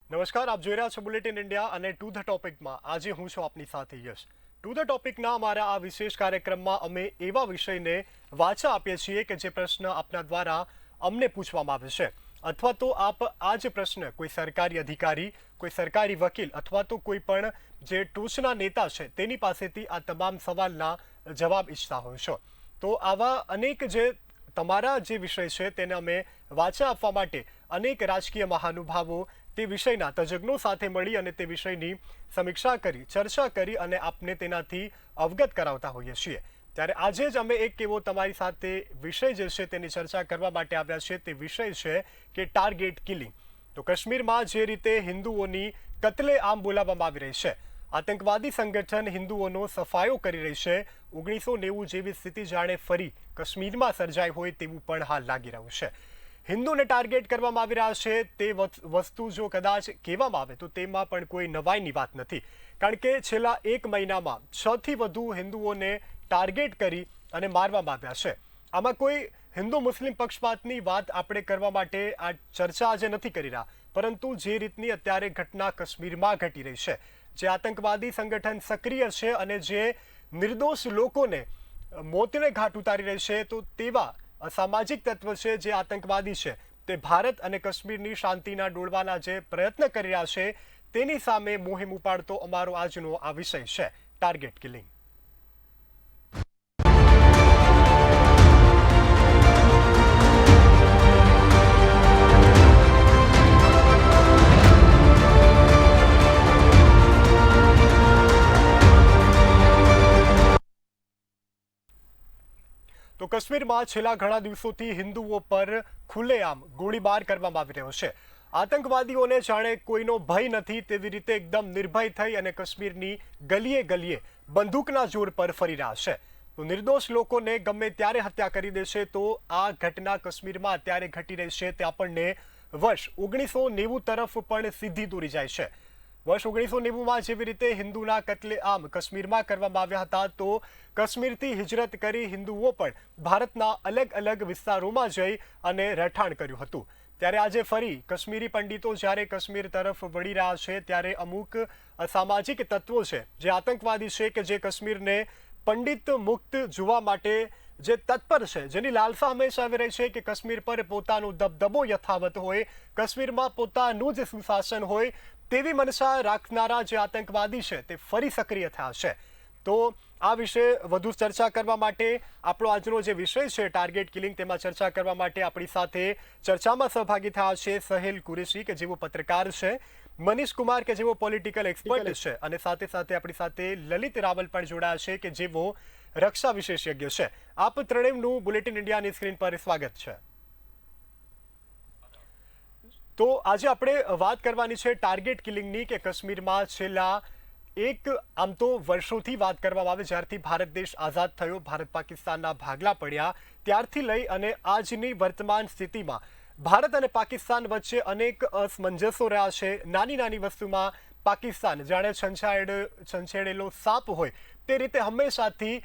નમસ્કાર, આપ જોઈ રહ્યા છો બુલેટિન ઇન્ડિયા અને ટુ ધ ટોપિકમાં આજે હું છું આપની સાથે યશ. ટુ ધ ટોપિકના અમારા આ વિશેષ કાર્યક્રમમાં અમે એવા વિષયને વાચા આપીએ છીએ કે જે પ્રશ્ન આપના દ્વારા અમને પૂછવામાં આવે છે, અથવા તો આપ આ જ પ્રશ્ન કોઈ સરકારી અધિકારી, કોઈ સરકારી વકીલ અથવા તો કોઈ પણ જે ટોચના નેતા છે તેની પાસેથી આ તમામ સવાલના જવાબ ઈચ્છતા હોય છો. તો આવા અનેક જે તમારા જે વિષય છે તેને અમે વાચા આપવા માટે અનેક રાજકીય મહાનુભાવો તે વિષયના તજજ્ઞો સાથે મળી અને તે વિષયની સમીક્ષા કરી, ચર્ચા કરી અને આપને તેનાથી અવગત કરાવતા હોઈએ છીએ. ત્યારે આજે જ અમે એક એવો તમારી સાથે વિષય જે છે તેની ચર્ચા કરવા માટે આવ્યા છે. તે વિષય છે કે ટાર્ગેટ કિલિંગ. તો કાશ્મીરમાં જે રીતે હિન્દુઓની કત્લેઆમ બોલાવવામાં આવી રહી છે, આતંકવાદી સંગઠન હિન્દુઓનો સફાયો કરી રહી છે, 1990 જેવી સ્થિતિ જાણે ફરી કાશ્મીરમાં સર્જાઈ હોય તેવું પણ હાલ લાગી રહ્યું છે. હિન્દુને ટાર્ગેટ કરવામાં આવી રહ્યા છે તે વસ્તુ જો કદાચ કહેવામાં આવે તો તેમાં પણ કોઈ નવાઈની વાત નથી, કારણ કે છેલ્લા એક મહિનામાં 6થી વધુ હિન્દુઓને ટાર્ગેટ કરી અને મારવામાં આવ્યા છે. આમાં કોઈ હિન્દુ મુસ્લિમ પક્ષપાતની વાત આપણે કરવા માટે આ ચર્ચા આજે નથી કરી રહ્યા, પરંતુ જે રીતની અત્યારે ઘટના કાશ્મીરમાં ઘટી રહી છે, જે આતંકવાદી સંગઠન સક્રિય છે અને જે નિર્દોષ લોકોને મોતને ઘાટ ઉતારી રહી છે, તો તેવા અસામાજિક તત્વ છે જે આતંકવાદી છે તે ભારત અને કાશ્મીરની શાંતિના ડોળવાના જે પ્રયત્ન કરી રહ્યા છે તેની સામે મુહિમ ઉપાડતો અમારો આજનો આ વિષય છે, ટાર્ગેટ કિલિંગ. તો કાશ્મીરમાં છેલ્લા ઘણા દિવસોથી હિન્દુઓ પર ખુલ્લેઆમ ગોળીબાર કરવામાં આવી રહ્યો છે. આતંકવાદીઓને જાણે કોઈનો ભય નથી તેવી રીતે એકદમ નિર્ભય થઈ અને કાશ્મીરની ગલીએ ગલીએ બંદૂકના જોર પર ફરી રહ્યા છે. તો નિર્દોષ લોકોને ગમે ત્યારે હત્યા કરી દેશે. તો આ ઘટના કાશ્મીરમાં અત્યારે ઘટી રહી છે તે આપણને વર્ષ 1990 તરફ પણ સીધી દોરી જાય છે. વર્ષ 1990માં જેવી રીતે હિન્દુના કત્લેઆમ કાશ્મીરમાં કરવામાં આવ્યા હતા, તો કાશ્મીરથી હિજરત કરી હિન્દુઓ પણ ભારતના અલગ અલગ વિસ્તારોમાં જઈ અને રહેઠાણ કર્યું હતું. ત્યારે આજે ફરી કાશ્મીરી પંડિતો જ્યારે કાશ્મીર તરફ વળી રહ્યા છે, ત્યારે અમુક અસામાજિક તત્વો છે જે આતંકવાદી છે કે જે કાશ્મીરને પંડિત મુક્ત જોવા માટે જે તત્પર છે, જેની લાલસા હંમેશા આવી રહી છે કે કાશ્મીર પર પોતાનો દબદબો યથાવત હોય, કાશ્મીરમાં પોતાનું જ સુશાસન હોય, તેવી મનસા રાખનારા જે આતંકવાદી છે તે ફરી સક્રિય થયા છે. તો આ વિશે વધુ ચર્ચા કરવા માટે આપણો આજનો જે વિષય છે ટાર્ગેટ કિલિંગ, તેમાં ચર્ચા કરવા માટે આપણી સાથે ચર્ચામાં સહભાગી થયા છે સહેલ કુરેશી કે જેઓ પત્રકાર છે, મનીષ કુમાર કે જેઓ પોલિટિકલ એક્સપર્ટ છે, અને સાથે સાથે આપણી સાથે લલિત રાવલ પણ જોડાયા છે કે જેઓ રક્ષા વિશેષજ્ઞ છે. આપ ત્રણેયનું બુલેટિન ઇન્ડિયાની સ્ક્રીન પર સ્વાગત છે. તો આજે આપણે વાત કરવાની છે ટાર્ગેટ કિલિંગની, કે કાશ્મીરમાં છેલ્લા આમ તો વર્ષોથી વાત કરવામાં આવે, જ્યારથી ભારત દેશ આઝાદ થયો, ભારત પાકિસ્તાનના ભાગલા પડ્યા ત્યારથી લઈ અને આજની વર્તમાન સ્થિતિમાં ભારત અને પાકિસ્તાન વચ્ચે અનેક અસમંજસો રહ્યા છે. નાની નાની વસ્તુમાં પાકિસ્તાન જાણે છંછેડેલો સાપ હોય તે રીતે હંમેશાથી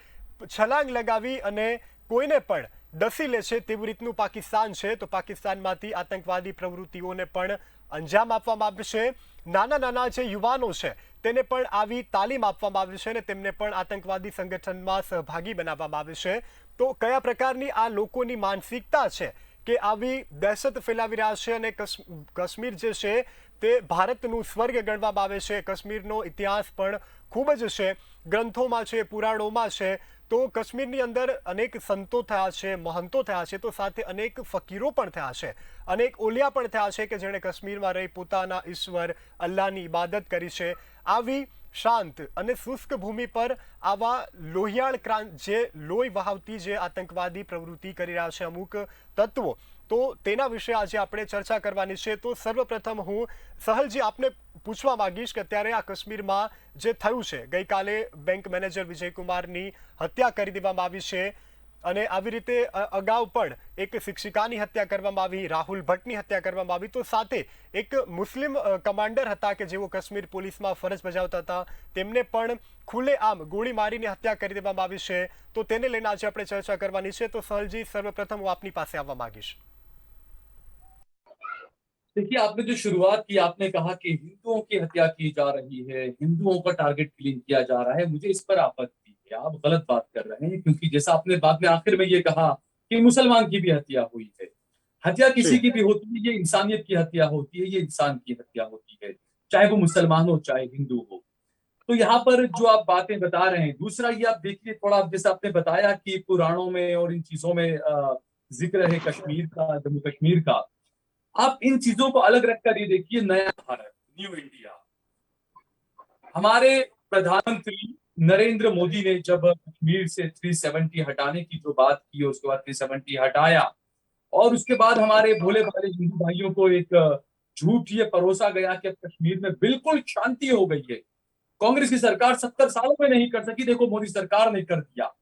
છલાંગ લગાવી અને કોઈને પણ ડસી લે છે તેવી રીતનું પાકિસ્તાન છે. તો પાકિસ્તાનમાંથી આતંકવાદી પ્રવૃત્તિઓને પણ અંજામ આપવામાં આવે છે. નાના નાના જે યુવાનો છે તેને પણ આવી તાલીમ આપવામાં આવે છે અને તેમને પણ આતંકવાદી સંગઠનમાં સહભાગી બનાવવામાં આવે છે. તો કયા પ્રકારની આ લોકોની માનસિકતા છે કે આવી દહેશત ફેલાવી રહ્યા છે, અને કાશ્મીર જે છે તે ભારતનું સ્વર્ગ ગણવામાં આવે છે. કાશ્મીરનો ઇતિહાસ પણ ખૂબ જ છે, ગ્રંથોમાં છે, પુરાણોમાં છે. તો કાશ્મીરની અંદર અનેક સંતો થયા છે, મહંતો થયા છે, તો સાથે અનેક ફકીરો પણ થયા છે, અનેક ઓલિયા પણ થયા છે કે જેણે કાશ્મીરમાં રહી પોતાના ઈશ્વર અલ્લાહની ઇબાદત કરી છે. આવી શાંત અને શુષ્ક ભૂમિ પર આવા લોહિયાળ જે લોહી વહાવતી જે આતંકવાદી પ્રવૃત્તિ કરી રહ્યા છે અમુક તત્વો, તો તેના વિશે આજે આપણે ચર્ચા કરવાની છે. તો સર્વપ્રથમ હું સહલજી આપને પૂછવા માંગીશ કે અત્યારે આ કાશ્મીરમાં જે થયું છે, ગઈકાલે બેંક મેનેજર વિજયકુમારની હત્યા કરી દેવામાં આવી છે, અને આવી રીતે અગાઉ પણ એક શિક્ષિકાની હત્યા કરવામાં આવી, રાહુલ ભટ્ટની હત્યા કરવામાં આવી, તો સાથે એક મુસ્લિમ કમાન્ડર હતા કે જેઓ કાશ્મીર પોલીસમાં ફરજ બજાવતા હતા, તેમને પણ ખુલ્લેઆમ ગોળી મારીને હત્યા કરી દેવામાં આવી છે. તો તેને લઈને આજે આપણે ચર્ચા કરવાની છે. તો સહલજી, સર્વપ્રથમ હું આપની પાસે આવવા માંગીશ. देखिए, आपने जो शुरुआत की, आपने कहा कि हिंदुओं की हत्या की जा रही है, हिंदुओं का टारगेट किलिंग किया जा रहा है। मुझे इस पर आपत्ति है, आप गलत बात कर रहे हैं, क्योंकि जैसा आपने बाद में आखिर में ये कहा कि मुसलमान की भी हत्या हुई है। हत्या किसी जी की भी होती है, ये इंसानियत की हत्या होती है, ये इंसान की हत्या होती है, चाहे वो मुसलमान हो चाहे हिंदू हो। तो यहाँ पर जो आप बातें बता रहे हैं, दूसरा ये आप देखिए थोड़ा, जैसे आपने बताया कि पुराणों में और इन चीजों में जिक्र है कश्मीर का, जम्मू कश्मीर का। आप इन चीजों को अलग रखकर ये देखिए, नया भारत, न्यू इंडिया, हमारे प्रधानमंत्री नरेंद्र मोदी ने जब कश्मीर से 370 हटाने की जो बात की और उसके बाद 370 हटाया, और उसके बाद हमारे भोले भाले हिंदू भाइयों को एक झूठ ये परोसा गया कि अब कश्मीर में बिल्कुल शांति हो गई है। कांग्रेस की सरकार 70 सालों में नहीं कर सकी, देखो मोदी सरकार ने कर दिया।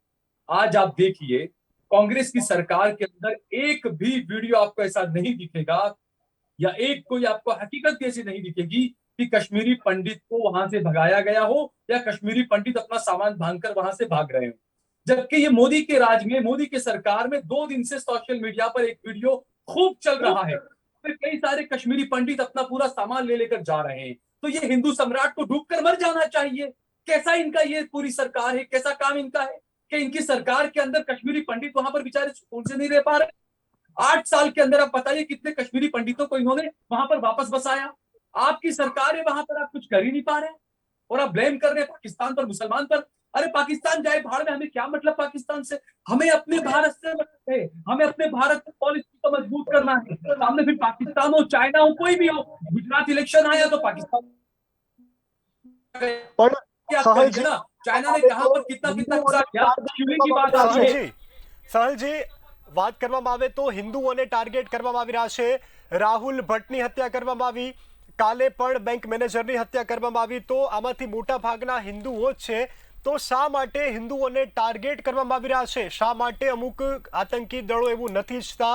आज आप देखिए, कांग्रेस की सरकार के अंदर एक भी वीडियो आपको ऐसा नहीं दिखेगा, या एक कोई आपको हकीकत ऐसी नहीं दिखेगी कि कश्मीरी पंडित को वहां से भगाया गया हो, या कश्मीरी पंडित अपना सामान भांगकर वहां से भाग रहे हो। जबकि ये मोदी के राज में, मोदी के सरकार में 2 दिन से सोशल मीडिया पर एक वीडियो खूब चल रहा है, फिर कई सारे कश्मीरी पंडित अपना पूरा सामान ले लेकर जा रहे हैं। तो ये हिंदू सम्राट को डूबकर मर जाना चाहिए। कैसा इनका ये पूरी सरकार है, कैसा काम इनका है कि इनकी सरकार के अंदर कश्मीरी पंडित वहां पर बेचारे सुकून से नहीं रह पा रहे। 8 साल के अंदर आप बताइए कितने कश्मीरी पंडितों को इन्होंने वहां पर वापस बसाया। आपकी सरकार है, वहां पर आप कुछ कर ही नहीं पा रहे, और आप ब्लेम कर रहे हैं पाकिस्तान पर, मुसलमान पर। अरे पाकिस्तान जाए भाड़ में, हमें क्या मतलब पाकिस्तान से? हमें अपने भारत से मतलब है, हमें अपने भारत की पॉलिसी को मजबूत करना है। सामने फिर पाकिस्तान हो, चाइना हो, कोई भी हो, गुजरात इलेक्शन आया तो पाकिस्तान पर क्या सहल करेंगे जी ना। चाइना ने कहां पर कितना कितना किया, शिवलिंग की बात आती સહલ है। જી સહલ જી વાત કરવામાં આવે તો હિન્દુઓને ટાર્ગેટ કરવામાં આવી રહ્યા છે. રાહુલ ભટ્ટની હત્યા કરવામાં આવી, કાલે પણ બેંક મેનેજરની હત્યા કરવામાં આવી. તો આમાંથી મોટા ભાગના હિન્દુઓ જ છે. તો શા માટે હિન્દુઓને ટાર્ગેટ કરવામાં આવી રહ્યા છે? શા માટે અમુક આતંકી દળો એવું નથી ઈચ્છતા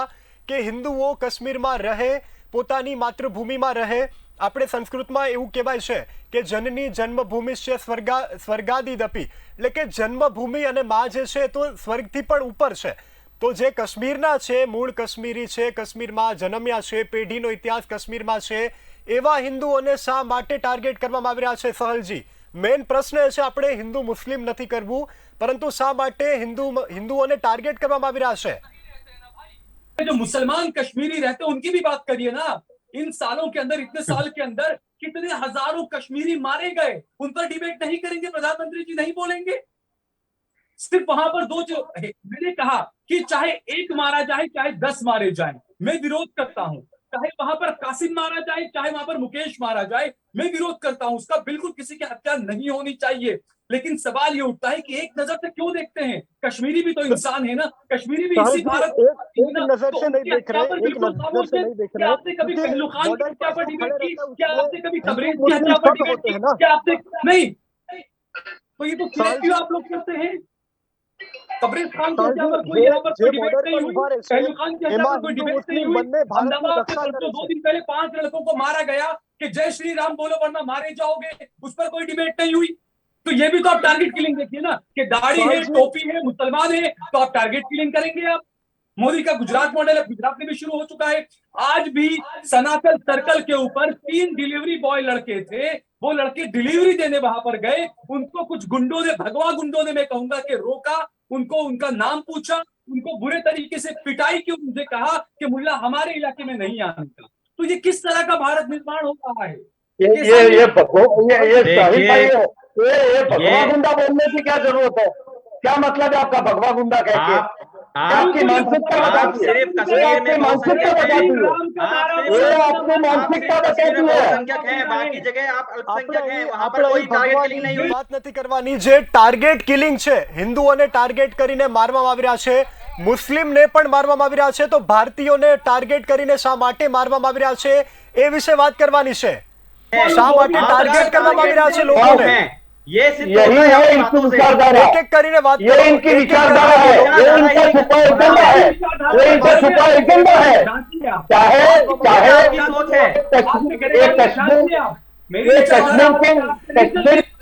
કે હિન્દુઓ કાશ્મીરમાં રહે, પોતાની માતૃભૂમિમાં રહે? આપણે સંસ્કૃતમાં એવું કહેવાય છે કે જનની જન્મભૂમિ છે સ્વર્ગાદિદપી, એટલે કે જન્મભૂમિ અને માં જે છે તો સ્વર્ગથી પણ ઉપર છે. તો જે કાશ્મીરના છે, મૂળ કાશ્મીરી છે, કાશ્મીરમાં જન્મ્યા છે, પેઢીનો ઇતિહાસ કાશ્મીરમાં છે, એવા હિન્દુઓને શા માટે ટાર્ગેટ કરવામાં આવી રહ્યા છે? સહલજી, મેઇન પ્રશ્ન એ છે, આપણે હિન્દુ મુસ્લિમ નથી કરવું, પરંતુ શા માટે હિન્દુઓને ટાર્ગેટ કરવામાં આવી રહ્યા છે? जो मुसलमान कश्मीरी रहते हैं उनकी भी बात करिए ना। इन सालों के अंदर, इतने साल के अंदर कितने हजारों कश्मीरी मारे गए, उन पर डिबेट नहीं करेंगे प्रधानमंत्री जी, नहीं बोलेंगे? सिर्फ वहां पर दो जो मैंने कहा कि चाहे एक मारा जाए चाहे 10 मारे जाए, मैं विरोध करता हूं। चाहे वहां पर कासिम मारा जाए चाहे वहां पर मुकेश मारा जाए, मैं विरोध करता हूं, उसका बिल्कुल किसी की हत्या नहीं होनी चाहिए। लेकिन सवाल ये उठता है कि एक नजर से क्यों देखते हैं? कश्मीरी भी तो इंसान है ना, कश्मीरी भी इसी सहल जी, भारत एक है ना, नजर तो से नहीं उनकी देख हत्या रहे, पर एक बिल्कुल नजर खामोश से है। नहीं देख क्या रहे, आपने कभी क्योंकि पहलुखान की बॉर्डर हत्या पर पर जो डिबेट खड़े की? रहते हैं क्या उसमें आपने कभी हिंदू तबरेज की मुस्लिम हत्या पर सब डिबेट होते की? हैं ना. क्या आपने नहीं? तो ये तो सहल सिलेक्टिव जी, आप लोग करते हैं। तबरेज खान की सहल हत्या जी, पर कोई જે यहाँ पर कोई જે डिबेट બોર્ડર नहीं पर हुई, ઉભા રહેશે पहलुखान की हत्या એમાં पर कोई હિન્દુ डिबेट नहीं મુસ્લિમ हुई। બંને ભારતની अहमदाबाद में રક્ષા परसों કરે 2 છે. दिन पहले 5 लड़कों को मारा गया कि जय श्री राम बोलो वरना मारे जाओगे, उस पर कोई डिबेट नहीं हुई। तो ये भी तो आप टारगेट किलिंग देखिए ना, कि दाढ़ी है, સહલજી, टोपी है, मुसलमान है, तो आप टारगेट किलिंग करेंगे आप। मोदी का गुजरात मॉडल है, गुजरात में भी शुरू हो चुका है। आज भी सनातन सर्कल के ऊपर 3 डिलीवरी बॉय लड़के थे, वो लड़के डिलीवरी देने वहां पर गए, उनको कुछ गुंडों ने, भगवा गुंडों ने मैं कहूंगा कि रोका, उनको उनका नाम पूछा, उनको बुरे तरीके से पिटाई की, उनसे कहा कि मुल्ला हमारे इलाके में नहीं आने का। तो ये किस तरह का भारत निर्माण हो रहा है? ये ये ये सामने ये भगवा ये साहिल भाई, देखिए ये भगवा ये गुंडा बोलने की क्या जरूरत है? क्या मतलब है आपका भगवा गुंडा कह के? आप क्या आपकी बिल्कुल, ये मानसिकता भगवा आप बताती है? सिर्फ ये कश्मीर आपकी में मानसिकता बहुसंख्यक बताती हैं। है। राम का आप नारा सिर्फ ये बोला, आपकी आप मानसिकता सिर्फ कश्मीर में बताती है। बहुसंख्यक हैं, बाकी जगह आप આપણે अल्पसंख्यक हैं, અહીં वहां पर આપણે कोई અહીં टारगेट किलिंग नहीं ભગવાનની हुई। વાત નથી કરવાની. જે ટાર્ગેટ કિલિંગ છે, હિન્દુઓને ટાર્ગેટ કરીને મારવામાં આવી રહ્યા છે, મુસ્લિમને પણ મારવામાં આવી રહ્યા છે, તો ભારતીયોને ટાર્ગેટ કરીને શા માટે મારવામાં આવી રહ્યા છે એ વિશે વાત કરવાની છે. શા માટે आपका ટાર્ગેટ કરવામાં આવી રહ્યા છે टारगेट લોકોને? है, ये सिद्ध यही होता है है आपकी इनकी बातों से। विचारधारा, એક એક કરીને વાત ये કરો, इनकी એક એક विचारधारा કરીને है, બોલો. ये इनका छुपा एजेंडा है, ये इनका छुपा एजेंडा है। चाहे चाहे आपकी सोच है। ये कश्मीर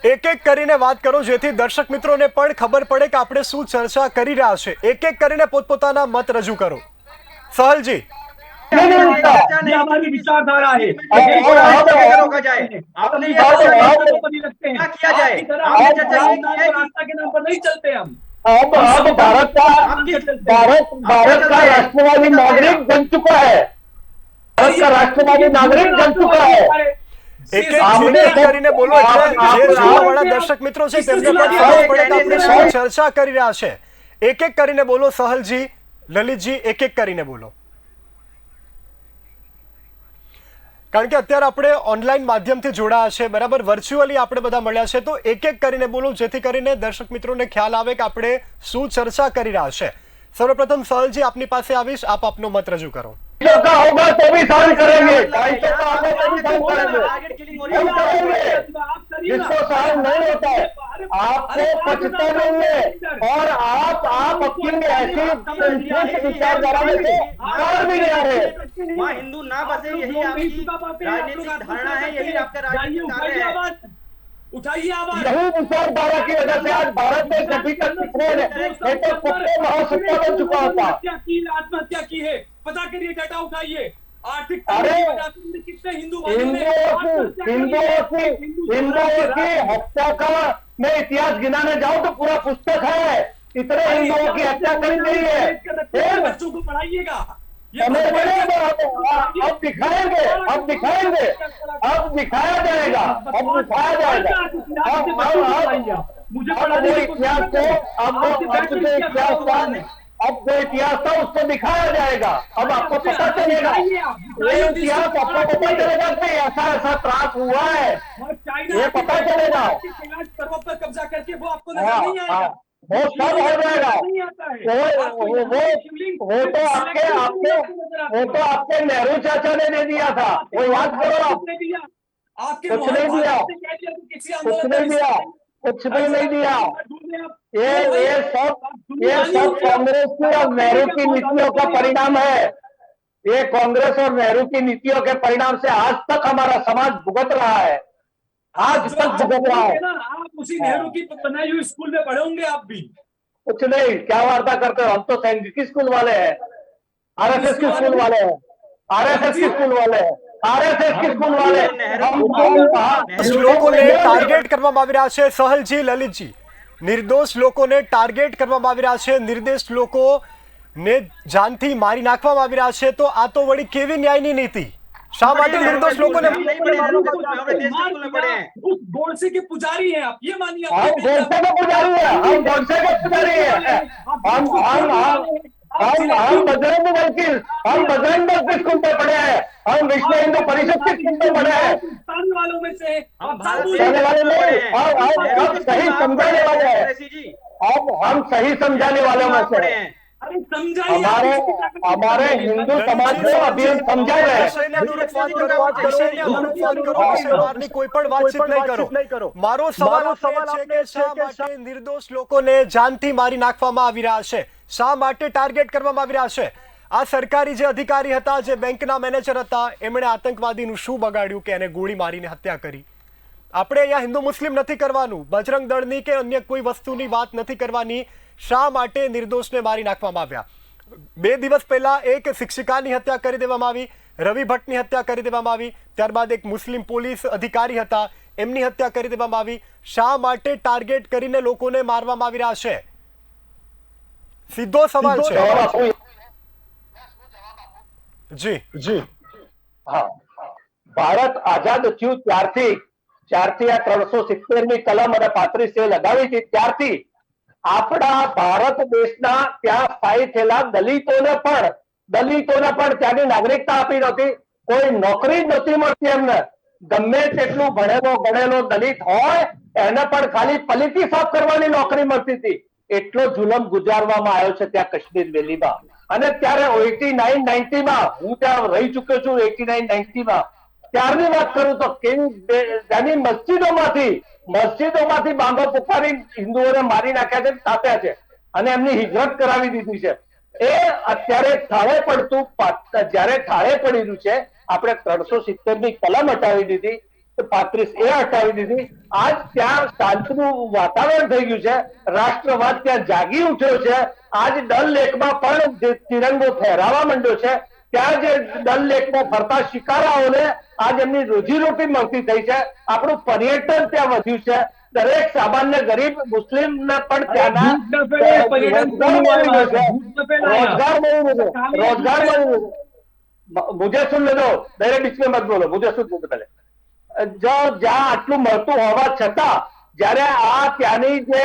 એક એક કરીને વાત કરો, જેથી દર્શક મિત્રોને પણ ખબર પડે કે આપણે શું ચર્ચા કરી રહ્યા છે. એક એક કરીને પોતપોતાના મત રજૂ કરો. સહલજી, ये हमारी विचारधारा है। रोका जाए, आपने ये क्या किया जाए, आपने चर्चा ये की है कि रास्ता के नाम पर नहीं चलते हम। अब भारत का राष्ट्रवादी नागरिक बन चुका है, भारत का राष्ट्रवादी नागरिक बन चुका है। એક કરીને બોલો એટલે જે જોવાવાળા દર્શક મિત્રો છે તેમને પણ ખબર પડે કે આપણે શું ચર્ચા કરી રહ્યા છે. એક એક કરીને બોલો. સહલજી, લલિતજી, એક એક કરીને બોલો, કારણ કે અત્યારે આપણે ઓનલાઈન માધ્યમથી જોડાયા છે, બરાબર, વર્ચ્યુઅલી આપણે બધા મળ્યા છે, તો એક એક કરીને બોલો જેથી કરીને દર્શક મિત્રોને ખ્યાલ આવે કે આપણે શું ચર્ચા કરી રહ્યા છે. સર્વપ્રથમ સહલજી, આપની પાસે આવીશ, આપ આપનો મત રજૂ કરો. का होगा तो भी सहन करेंगे, जिसको सहन नहीं होता है आपको पचता नहीं है, और आप अपनी ऐसी विचारधारा में से बाहर भी नहीं आ रहे। वहाँ हिंदू ना बसे, यही आपकी राजनीतिक धारणा है, यही आपका राजनीतिक कार्य है। उठाइए आवाज। यही विचारधारा की वजह से आज भारत में कभी तक नहीं तो कुत्ते महासत्ता बन चुका होता। आत्महत्या की है, पता करिए, डाटा उठाइए। आर्थिक कितने हिंदुओं की हत्या का मैं इतिहास गिनाने जाऊं तो पूरा पुस्तक है, इतने हिंदुओं की हत्या करी गई है। बच्चों को पढ़ाइएगा, अब दिखाएंगे, अब दिखाएंगे, अब दिखाया जाएगा, अब दिखाया जाएगा। अब जो इतिहास था उसको दिखाया जाएगा, अब आपको पता चलेगा, ये इतिहास आपको पता चलेगा कि ऐसा ऐसा त्रास हुआ है, ये पता चलेगा। सर्वों पर कब्जा करके वो आपको नजर नहीं आएगा, वो सब हो जाएगा। वो तो आपके नेहरू चाचा ने दे दिया था, वो याद करो आप। कुछ नहीं दिया, कुछ नहीं दिया, कुछ भी नहीं दिया। ये सब कांग्रेस की और नेहरू की नीतियों का परिणाम है। ये कांग्रेस और नेहरू की नीतियों के परिणाम से आज तक हमारा समाज भुगत रहा है, आज तक भुगत रहा है। आप उसी नेहरू की बनाई हुई स्कूल में पढ़े होंगे आप भी। कुछ नहीं, क्या वार्ता करते हो, हम तो सैनिकी स्कूल वाले हैं, आरएसएस के स्कूल वाले हैं, आरएसएस के स्कूल वाले हैं, आरएसएस के स्कूल वाले। લોકોને ટાર્ગેટ કરવામાં આવી રહ્યા છે. સહલજી, લલિતજી, નિર્દોષ લોકોને ટાર્ગેટ કરવામાં આવી રહ્યા છે, નિર્દોષ લોકોને जानથી મારી નાખવામાં આવી રહ્યા છે, તો આ તો વળી કેવી ન્યાયની નીતિ? શા માટે નિર્દોષ લોકોને उस गोडसे के पुजारी हैं आप, ये मानिए। हम गोडसे के पुजारी हैं, हम गोडसे के पुजारी हैं, हम बजरंग दल की, हम बजरंग दल के स्कूल पे पढ़े हैं, हम विश्व हिंदू परिषद के स्कूल पे पढ़े हैं, वालों में से हम सही समझाने वाले हैं, अब हम सही समझाने वालों में से हमारे हिंदू समाज को अभी हम समझा रहे हैं। કોઈ પણ વાતચીત નહીં કરો. મારો સવાલ છે કે શા માટે નિર્દોષ લોકોને જાનથી મારી નાખવામાં આવી રહ્યા છે, શા માટે ટાર્ગેટ કરવામાં આવી રહ્યા છે? આ સરકારી જે અધિકારી હતા, જે બેંકના મેનેજર હતા, એમણે આતંકવાદીનું શું બગાડ્યું કે એને ગોળી મારીને હત્યા કરી? આપણે અહીંયા હિન્દુ મુસ્લિમ નથી કરવાનું, બજરંગ દળની કે અન્ય કોઈ વસ્તુની વાત નથી કરવાની. શા માટે નિર્દોષને મારી નાખવામાં આવ્યા? 2 દિવસ પહેલા એક શિક્ષિકાની હત્યા કરી દેવામાં આવી, રવિ ભટ્ટની હત્યા કરી દેવામાં આવી, ત્યારબાદ એક મુસ્લિમ પોલીસ અધિકારી હતા, એમની હત્યા કરી દેવામાં આવી. શા માટે ટાર્ગેટ કરીને લોકોને મારવામાં આવી રહ્યા છે? સીધો સવાલ છે. જી જી હા, ભારત આઝાદ થયું ત્યારથી આ 370મી કલમ અને 35 લગાવી હતી, ત્યારથી આપણા ભારત દેશના ત્યાં સ્થાયી થયેલા દલિતોને પણ ત્યાંની નાગરિકતા આપી નહોતી, કોઈ નોકરી નહોતી મળતી એમને. ગમે તેટલું ભણેલો દલિત હોય એને પણ ખાલી પલીટી સાફ કરવાની નોકરી મળતી હતી. એટલો જુલમ ગુજારવામાં આવ્યો છે ત્યાં કાશ્મીર વેલીમાં. અને ત્યારે 89-90માં હું ત્યાં રહી ચુક્યો છું, 89-90માં ત્યારની વાત કરું તો કેવી ત્યાંની મસ્જિદોમાંથી બાંધો પુકારી હિન્દુઓને મારી નાખ્યા છે, સ્થાપ્યા છે અને એમની હિજરત કરાવી દીધી છે. એ અત્યારે ઠાળે પડતું, જયારે ઠાળે પડી રહ્યું છે, આપણે 370મી કલમ હટાવી દીધી, 35A હટાવી દીધી. આજ ત્યાં શાંતિનું વાતાવરણ થઈ ગયું છે, રાષ્ટ્રવાદ ત્યાં જાગી ઉઠ્યો છે. આજ ડલ લેકમાં પણ તિરંગો ફહેરાવા માંડ્યો છે, ત્યાં જે ડલ લેકમાં ફરતા શિકારાઓને આજ એમની રોજીરોટી મળતી થઈ છે. આપણું પર્યટન ત્યાં વધ્યું છે. દરેક સામાન્ય ગરીબ મુસ્લિમને પણ ત્યાંના झूठ न फैलाए, पर्यटन રોજગાર क्यों हुआ મળી वहाँ રહ્યો पे? છે. झूठ न फैलाए आप। रोजगार मળી રહ્યો कहाँ છે. में रोजगार झूठ मળી રહ્યો છે. मुझे सुन ले दो, मेरे बीच में मत बोलो, मुझे सुन लो पहले। જો જ્યાં આટલું મળતું હોવા છતાં જ્યારે આ ત્યાંની જે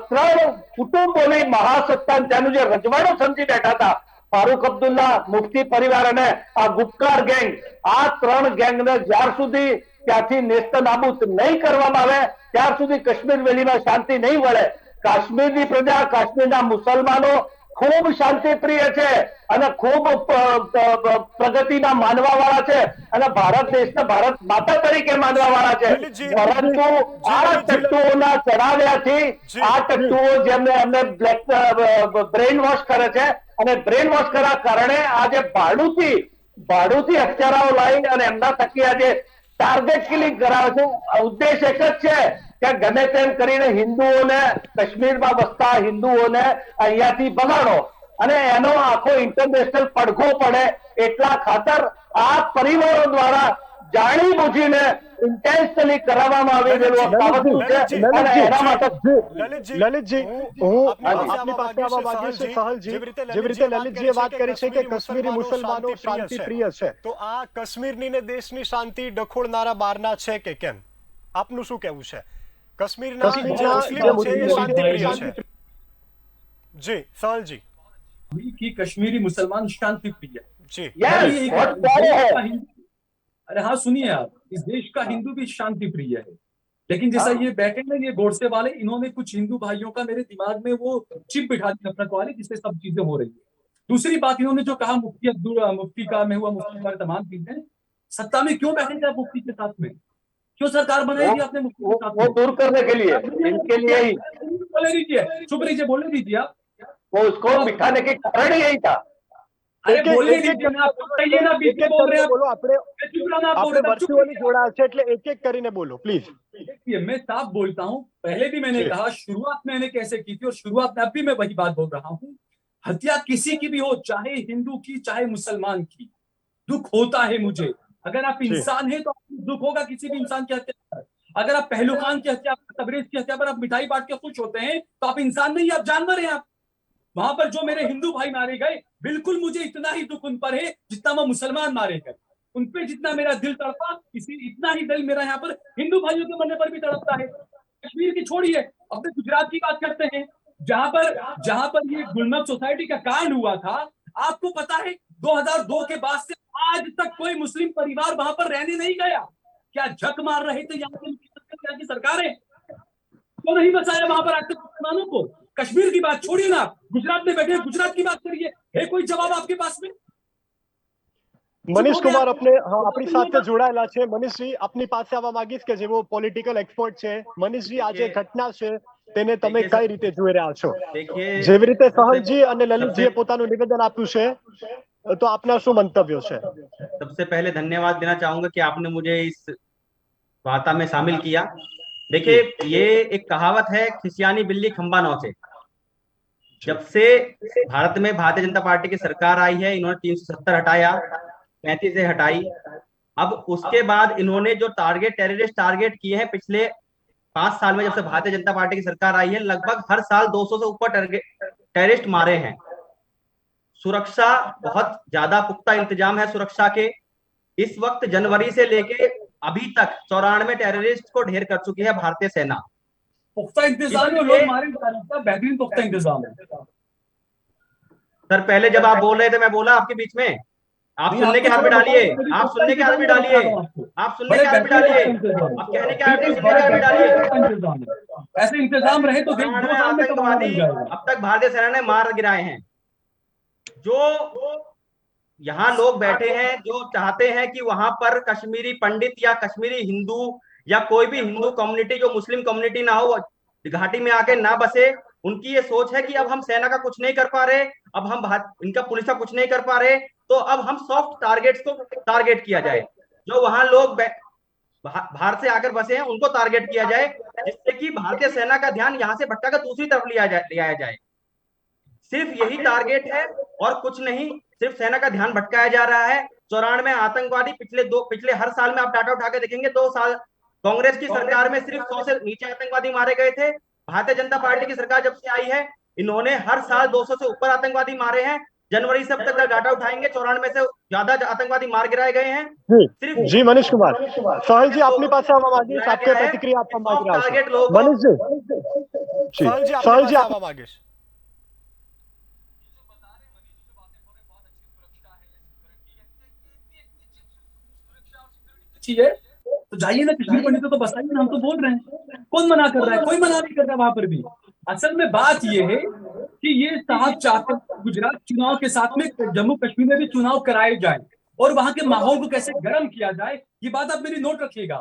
ત્રણ કુટુંબોની મહાસત્તા ત્યાંનું જે રજવાડું સમજી બેઠા હતા, ફારૂક અબ્દુલ્લા, મુફ્તી પરિવાર અને આ ગુપકાર ગેંગ, આ ત્રણ ગેંગને જ્યાર સુધી ત્યાંથી નેસ્તનાબૂદ નહીં કરવામાં આવે ત્યાર સુધી કાશ્મીર વેલીમાં શાંતિ નહીં વળે. કાશ્મીરની પ્રજા, કાશ્મીરના મુસલમાનો ખૂબ શાંતિપ્રિય છે અને ખૂબ પ્રગતિના માનવા વાળા છે અને ભારત દેશને ભારત માતા તરીકે માનવા વાળા છે. લલિતજી, પરંતુ આ ટટ્ટુઓના ચડાવ્યાથી આ ટટ્ટુઓ જેમને એમને બ્લેક બ્રેન વોશ કરે છે અને બ્રેન વોશ કરવા કારણે આજે ભાડુથી હથિયારાઓ લાવી અને એમના થકી આજે ટાર્ગેટ કિલિંગ કરાવે છે. ઉદ્દેશ એક જ છે કે ગમે તેમ કરીને હિન્દુઓને, કાશ્મીરમાં વસતા હિન્દુઓને અહીંયાથી ભગાડો અને એનો આખો ઇન્ટરનેશનલ પડઘો પડે એટલા ખાતર આ પરિવારો દ્વારા જાણી બુજીને ઇન્ટેન્શનલી કરવામાં આવી રહેલું આ કાવતરું છે અને એના માટે લલિતજી, હું આપની પાસે આવવા માંગીશ. સહલજી, જેવી રીતે લલિતજીએ વાત કરી છે કે કાશ્મીરી મુસલમાનો શાંતિ પ્રિય છે, તો આ કાશ્મીરની ને દેશની શાંતિ ડખોળનારા બહારના છે કે કેમ? આપનું શું કહેવું છે? કાશ્મીરના જે મુસ્લિમો છે એ શાંતિ પ્રિય છે. જી સહલજી. कि कश्मीरी मुसलमान शांति प्रिय। जी यस, बहुत प्यारे है। अरे हाँ सुनिए आप, इस देश का हिंदू भी शांति प्रिय है, लेकिन जैसा ये बैठे ना ये गोडसे वाले, इन्होंने कुछ हिंदू भाइयों का मेरे दिमाग में वो चिप बिठा दी नफरत वाली, जिससे सब चीजें हो रही है। दूसरी बात, इन्होंने जो कहा मुफ्ती का मैं हुआ, मुफ्ती का तमाम चीजें, सत्ता में क्यों बैठे थे आप मुफ्ती के साथ में? क्यों सरकार बनाई थी आपने मुफ्ती के साथ में? वो दूर करने के लिए, इनके लिए ही। बोले दीजिए, चुप रहिए, बोले दीजिए आप। वो उसको बिठाने के कारण ही यही था। अरे बोले दीजिए ना, आप कहिए ना, बीच में बोल रहे हैं બોલો. આપણે चुप रहना, आप बोल આપણે रहे हैं, चुप વર્ચ્યુઅલી જોડાયા છે એટલે એક એક કરીને બોલો પ્લીઝ. देखिए मैं साफ बोलता हूँ, पहले भी मैंने कहा, शुरुआत मैंने कैसे की थी और शुरुआत में अब भी मैं वही बात बोल रहा हूँ। हत्या किसी की भी हो, चाहे हिंदू की चाहे मुसलमान की, दुख होता है मुझे। अगर आप इंसान हैं तो आपको दुख होगा किसी भी इंसान की हत्या पर। अगर आप पहलुखान की हत्या, तबरेज की हत्या पर आप मिठाई बांट के खुश होते हैं तो आप इंसान नहीं, आप जानवर हैं। आप वहां पर जो मेरे हिंदू भाई मारे गए, बिल्कुल मुझे इतना ही दुख उन पर है जितना वो मुसलमान मारे गए। उन पे जितना मेरा दिल तड़पा, इतना ही दिल मेरा यहाँ पर हिंदू भाइयों के मरने पर भी तड़पता है। कश्मीर की छोड़िए, अपने गुजरात की बात करते हैं, जहां पर ये गुलमर्ग सोसाइटी का कांड हुआ था। आपको पता है 2002 के बाद से आज तक कोई मुस्लिम परिवार वहां पर रहने नहीं गया। क्या झक मार रहे थे यहाँ की सरकारें? तो नहीं बचाया वहां पर आज तक मुसलमानों को। कश्मीर की बात छोड़िए ना, गुजरात में बैठे गुजरात की बात करिए, है कोई जवाब आपके पास में? મનીષ કુમાર આપણી સાથે જોડાયેલા છે. મનીષજી, આપની પાસે આવવા માંગીશ કે જેવો પોલિટિકલ એક્સપર્ટ છે. મનીષજી, આ જે ઘટના છે તેને તમે કઈ રીતે જોઈ રહ્યા છો? જેવી રીતે સહલજી અને લલિતજીએ પોતાનું નિવેદન આપ્યું છે, તો આપના શું મંતવ્યો છે? सबसे पहले धन्यवाद देना चाहूंगा कि आपने मुझे इस वार्ता में शामिल किया। देखिए, ये एक कहावत है, खिसियानी बिल्ली खंबा नौचे। जब से भारत में भारतीय जनता पार्टी की सरकार आई है, इन्होंने 370 हटाया, 35 से हटाई। अब उसके बाद इन्होंने जो टेररिस्ट टारगेट किए हैं पिछले 5 साल में, जब से भारतीय जनता पार्टी की सरकार आई है, लगभग हर साल 200 से ऊपर टेररिस्ट मारे हैं। सुरक्षा बहुत ज्यादा पुख्ता इंतजाम है सुरक्षा के। इस वक्त जनवरी से लेके अभी तक 94 टेररिस्ट को ढेर कर चुकी है भारतीय सेना। पुख्ता इंतजाम है, लोग मारे जा रहे हैं, बेहतरीन पुख्ता इंतजाम है। सर, पहले जब आप बोल रहे थे मैं बोला आपके बीच में, आप सुनने के हाथ में डालिए, आप सुनने के हाथ में डालिए, आप सुनने के हाथ में डालिए, आप कहने के हाथ में डालिए। ऐसे इंतजाम रहे तो आतंकवादी अब तक भारतीय सेना ने मार गिराए हैं। जो यहाँ लोग बैठे हैं जो चाहते हैं कि वहां पर कश्मीरी पंडित या कश्मीरी हिंदू या कोई भी हिंदू कम्युनिटी जो मुस्लिम कम्युनिटी ना हो, घाटी में आके ना बसे, उनकी ये सोच है कि अब हम सेना का कुछ नहीं कर पा रहे, अब हम इनका पुलिस का कुछ नहीं कर पा रहे, तो अब हम सॉफ्ट टारगेट्स को टारगेट किया जाए। जो वहां लोग बाहर से आकर बसे हैं उनको टारगेट किया जाए, जिससे कि भारतीय सेना का ध्यान यहां से भटका कर दूसरी तरफ लिया जाए। सिर्फ यही टारगेट है और कुछ नहीं, सिर्फ सेना का ध्यान भटकाया जा रहा है। 94 आतंकवादी पिछले हर साल में आप डाटा उठा के देखेंगे, 2 साल कांग्रेस की सरकार में सिर्फ 100 से नीचे आतंकवादी मारे गए थे। भारतीय जनता पार्टी की सरकार जब से आई है, इन्होंने हर साल 200 से ऊपर आतंकवादी मारे हैं। जनवरी से अब तक का डाटा उठाएंगे, 94 से ज्यादा आतंकवादी मार गिराए गए हैं। सिर्फ जी मनीष कुमार, सहल जी अपनी पास આવવા માંગીશ, आपके प्रतिक्रिया આપવા માંગી રહ્યા टारगेट છો लोगों मनीष जी। सहल जी આવવા માંગીશ। अच्छी है तो जाइए ना, कश्मीर पंडितों तो बताइए ना, हम तो बोल रहे हैं, कौन मना कर रहा है? कोई मना नहीं कर रहा वहां पर भी। असल में बात ये है कि ये साहब चाहते हैं गुजरात चुनाव के साथ में जम्मू कश्मीर में भी चुनाव कराए जाए और वहां के माहौल को कैसे गर्म किया जाए, ये बात आप मेरी नोट रखिएगा।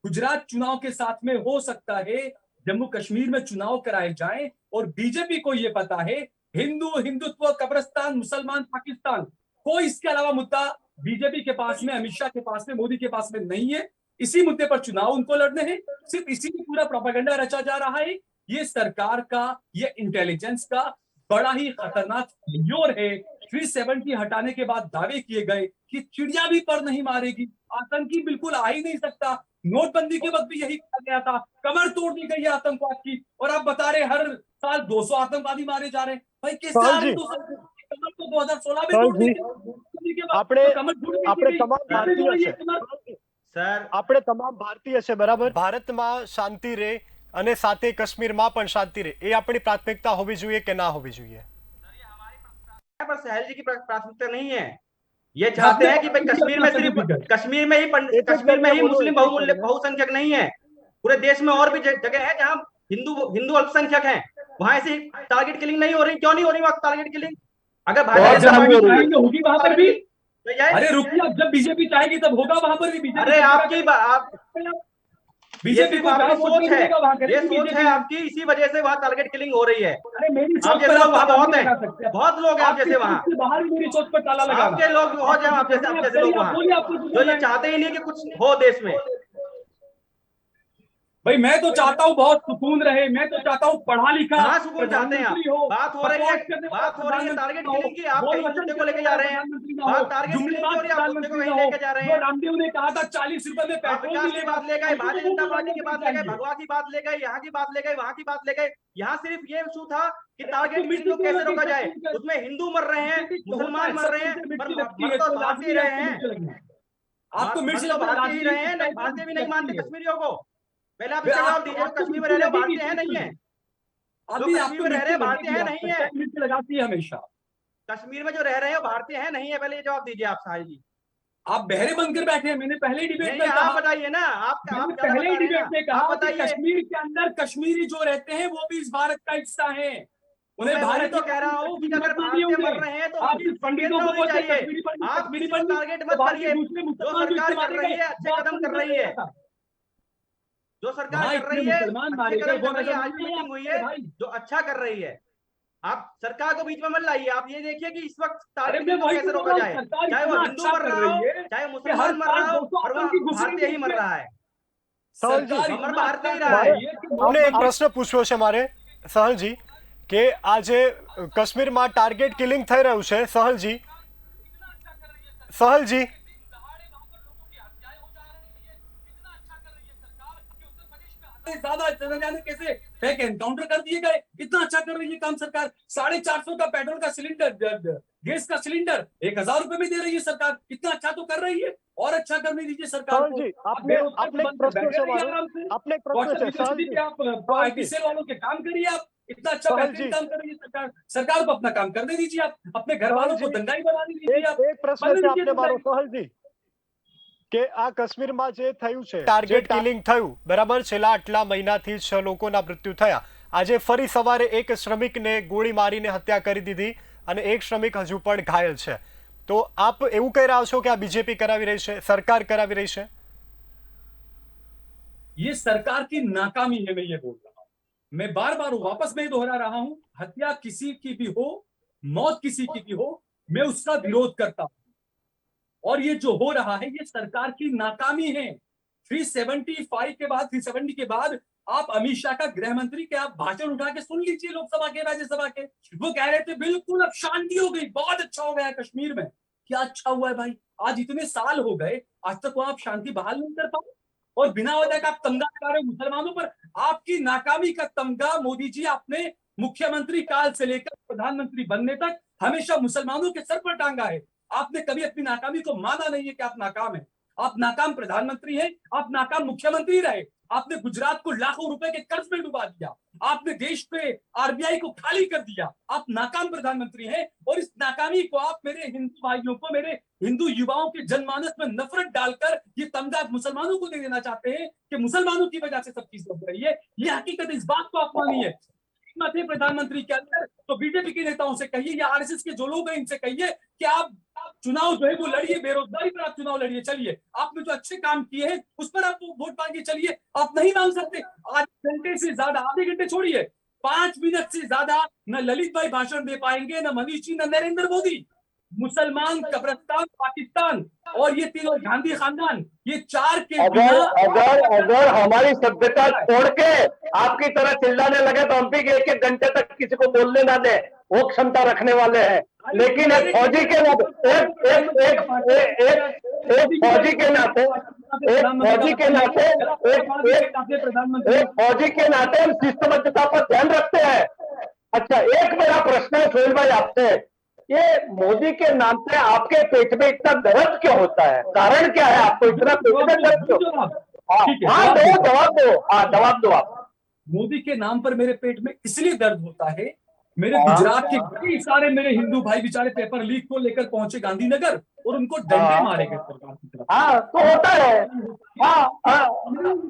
गुजरात चुनाव के साथ में हो सकता है जम्मू कश्मीर में चुनाव कराए जाए, और बीजेपी को ये पता है हिंदू, हिंदुत्व, कब्रिस्तान, मुसलमान, पाकिस्तान, कोई इसके अलावा मुद्दा बीजेपी के पास में, अमित शाह के पास में, मोदी के पास में नहीं है। इसी मुद्दे पर चुनाव उनको लड़ने हैं, सिर्फ इसी में पूरा प्रोपेगेंडा रचा जा रहा है। ये सरकार का, ये इंटेलिजेंस का बड़ा ही खतरनाक फेल्योर है। 370 हटाने के बाद दावे किए गए कि चिड़िया भी पर नहीं मारेगी, आतंकी बिल्कुल आ ही नहीं सकता। नोटबंदी के वक्त भी यही कहा गया था, कमर तोड़ दी गई है आतंकवाद की, और आप बता रहे हर साल 200 आतंकवादी मारे जा रहे हैं। भाई कैसे आ रहे 200? कमर तो 2016 में तोड़ दी गई। આપણે તમામ ભારતીય છે સર, આપણે તમામ ભારતીય છે બરાબર, ભારતમાં શાંતિ રહે અને સાથે કાશ્મીરમાં પણ શાંતિ રહે, એ આપણી પ્રાથમિકતા હોવી જોઈએ કે ના હોવી જોઈએ? पर सहल जी की प्राथमिकता नहीं है। ये चाहते हैं कि भाई कश्मीर में सिर्फ कश्मीर में ही मुस्लिम बहुसंख्यक नहीं है, पूरे देश में और भी जगह है जहां हिंदू अल्पसंख्यक हैं, वहां ऐसी टारगेट किलिंग नहीं हो रही। क्यों नहीं हो रही वहां टारगेट किलिंग? अगर होगी वहां पर भी, अरे रुकिए, अब जब बीजेपी चाहेगी तब होगा वहां पर भी। बीजेपी, अरे आपकी बीजेपी को सोच है, ये सोच है आपकी, इसी वजह से वहाँ टारगेट किलिंग हो रही है। अरे मेरी आप जैसे लोग वहाँ बहुत हैं, बहुत लोग हैं आप जैसे वहाँ, बाहर मेरी सोच पर ताला लगा, आपके लोग बहुत हैं, आप जैसे लोग वहाँ जो ये चाहते ही नहीं कि कुछ हो देश में। भाई मैं तो चाहता हूँ बहुत सुकून रहे, मैं तो चाहता हूँ पढ़ा लिखा सुकून चाहते हैं आप। बात हो रही है टारगेट किलिंग की, आप कहीं मुद्दे को लेके जा रहे हैं। बात टारगेट किलिंग की हो रही है, आप मुद्दे को कहीं लेके जा रहे हैं। रामदेव ने कहा था 40 रुपए में पेट्रोल की बात ले गए, भारतीय जनता पार्टी की बात ले गए, भगवा की बात ले गए, यहाँ की बात ले गए, वहाँ की बात ले गए। यहाँ सिर्फ ये इशू था कि टारगेट किलिंग को कैसे रोका जाए। उसमें हिंदू मर रहे हैं, मुसलमान मर रहे हैं, पर तो भारतीय रहे हैं, आपको मिर्च भारतीय ही रहे हैं, भारतीय भी नहीं मानते कश्मीरियों को। पहले आप जवाब दीजिए, कश्मीर में रह रहे भारतीय है नहीं है? अभी कश्मीर में रह रहे भारतीय है नहीं है? मिर्च लगाती है हमेशा। कश्मीर में जो रह रहे हैं भारतीय है नहीं है? पहले ये जवाब दीजिए आप साहिल जी। आप बहरे बनकर बैठे हैं, मैंने पहले ही डिबेट में कहा, आप बताइए ना, आप पहले ही डिबेट में कहा कि कश्मीर के अंदर कश्मीरी जो रहते हैं वो भी इस भारत का हिस्सा है। उन्हें भारत तो कह रहा हूँ कि अगर भारतीय मर रहे हैं तो आप पंडितों को बोलते हैं आप टारगेट मत करिए। जो सरकार कर रही है अच्छे कदम कर रही है, जो सरकार कर रही है अच्छे कदम कर रही है। आज मीटिंग हुई है जो अच्छा कर रही है, आप सरकार को बीच में मत लाइए। आप ये देखिए कि इस वक्त टारगेट को कैसे रोका जाए, चाहे वो हिंदू मर रहा हो, चाहे मुसलमान मर रहा हो, और वह भारतीय ही मर रहा है। भारतीय ही रहा है। हमने एक प्रश्न पूछ्यो છે મારે સહલ जी કે આજે કાશ્મીરમાં ટાર્ગેટ કિલિંગ થઈ રહ્યું છે, સહલ जी ज्यादा जाने कैसे फेक एनकाउंटर कर दिए गए। इतना अच्छा कर रही है काम सरकार। 450 का पेट्रोल का सिलेंडर, गैस का सिलेंडर 1000 रुपए में दे रही है सरकार। इतना अच्छा तो कर रही है, और अच्छा करने दीजिए सरकार को। आप आईटीसीएल वालों के काम करिए, आप इतना अच्छा बेहतरीन काम कर रही है सरकार। सरकार को अपना काम करने दीजिए, आप अपने घर वालों को दंगाई बनाने दीजिए। आप एक प्रश्न છે આપને મારો સહલ जी કે આ કાશ્મીરમાં જે થયું છે ટાર્ગેટ કિલિંગ થયું બરાબર, છેલ્લા આટલા મહિનાથી 6 લોકોના મૃત્યુ થયા, આજે ફરી સવારે એક શ્રમિકને ગોળી મારીને હત્યા કરી દીધી અને એક શ્રમિક હજુ પણ ઘાયલ છે। તો આપ એવું કહી રહ્યા છો કે આ બીજેપી કરાવી રહી છે, સરકાર કરાવી રહી છે? ये सरकार की नाकामी है, मैं ये बोल रहा हूं। मैं बार बार वापस में दोहरा रहा हूं, हत्या किसी की भी हो, मौत किसी की भी हो, मैं उसका विरोध करता हूं। और ये जो हो रहा है ये सरकार की नाकामी है। 375 के बाद 370 के बाद आप अमित शाह का गृह मंत्री के आप भाषण उठा के सुन लीजिए लोकसभा के, राज्यसभा के। वो कह रहे थे बिल्कुल अब शांति हो गई, बहुत अच्छा हो गया कश्मीर में। क्या अच्छा हुआ है भाई? आज इतने साल हो गए, आज तक वो आप शांति बहाल नहीं कर पाए, और बिना वजह का आप तमगा लगा रहे हो मुसलमानों पर। आपकी नाकामी का तमगा मोदी जी आपने मुख्यमंत्री काल से लेकर प्रधानमंत्री बनने तक हमेशा मुसलमानों के सर पर टांगा है। आपने कभी अपनी नाकामी को माना नहीं है कि आप नाकाम हैं। आप नाकाम प्रधानमंत्री हैं, आप नाकाम मुख्यमंत्री रहे। आपने गुजरात को लाखों रुपए के कर्ज में डुबा दिया, आपने देश पे आरबीआई को खाली कर दिया। आप नाकाम प्रधानमंत्री हैं, और इस नाकामी को आप मेरे हिंदू भाइयों को, मेरे हिंदू युवाओं के जनमानस में नफरत डालकर ये तमगा मुसलमानों को दे देना चाहते हैं कि मुसलमानों की वजह से सब चीज हो रही है। ये हकीकत, इस बात को आप मानिए। थे प्रधानमंत्री के अंदर तो बीजेपी के नेताओं से कहिए या आरएसएस के जो लोग हैं इनसे कहिए कि आप चुनाव जो है वो लड़िए, बेरोजगारी पर आप चुनाव लड़िए। चलिए, आपने जो अच्छे काम किए हैं उस पर आप वोट मांगिए। चलिए, आप नहीं मांग सकते। आधे घंटे से ज्यादा, आधे घंटे छोड़िए, 5 मिनट से ज्यादा न ललित भाई भाषण दे पाएंगे, न मनीष जी, न नरेंद्र मोदी। मुसलमान, कब्रिस्तान, पाकिस्तान और ये तीनों गांधी खानदान, ये चार के अगर हमारी सभ्यता छोड़ के आपकी तरह चिल्लाने लगे तो हम भी 1-1 घंटे तक किसी को बोलने ना दे, वो क्षमता रखने वाले हैं। लेकिन एक फौजी के नाते, एक फौजी के नाते, हम शिष्टमंडलता पर ध्यान रखते हैं। अच्छा, एक मेरा प्रश्न है सोहेल भाई आपसे, ये मोदी के नाम से आपके पेट में इतना दर्द क्यों होता है? कारण क्या है आपको इतना पेट में दर्द क्यों? जवाब दो आप। मोदी के नाम पर मेरे पेट में इसलिए दर्द होता है, मेरे गुजरात के कई सारे मेरे हिंदू भाई बेचारे पेपर लीक को लेकर पहुंचे गांधीनगर और उनको डंडे मारे गए सरकार की तरफ। तो होता है।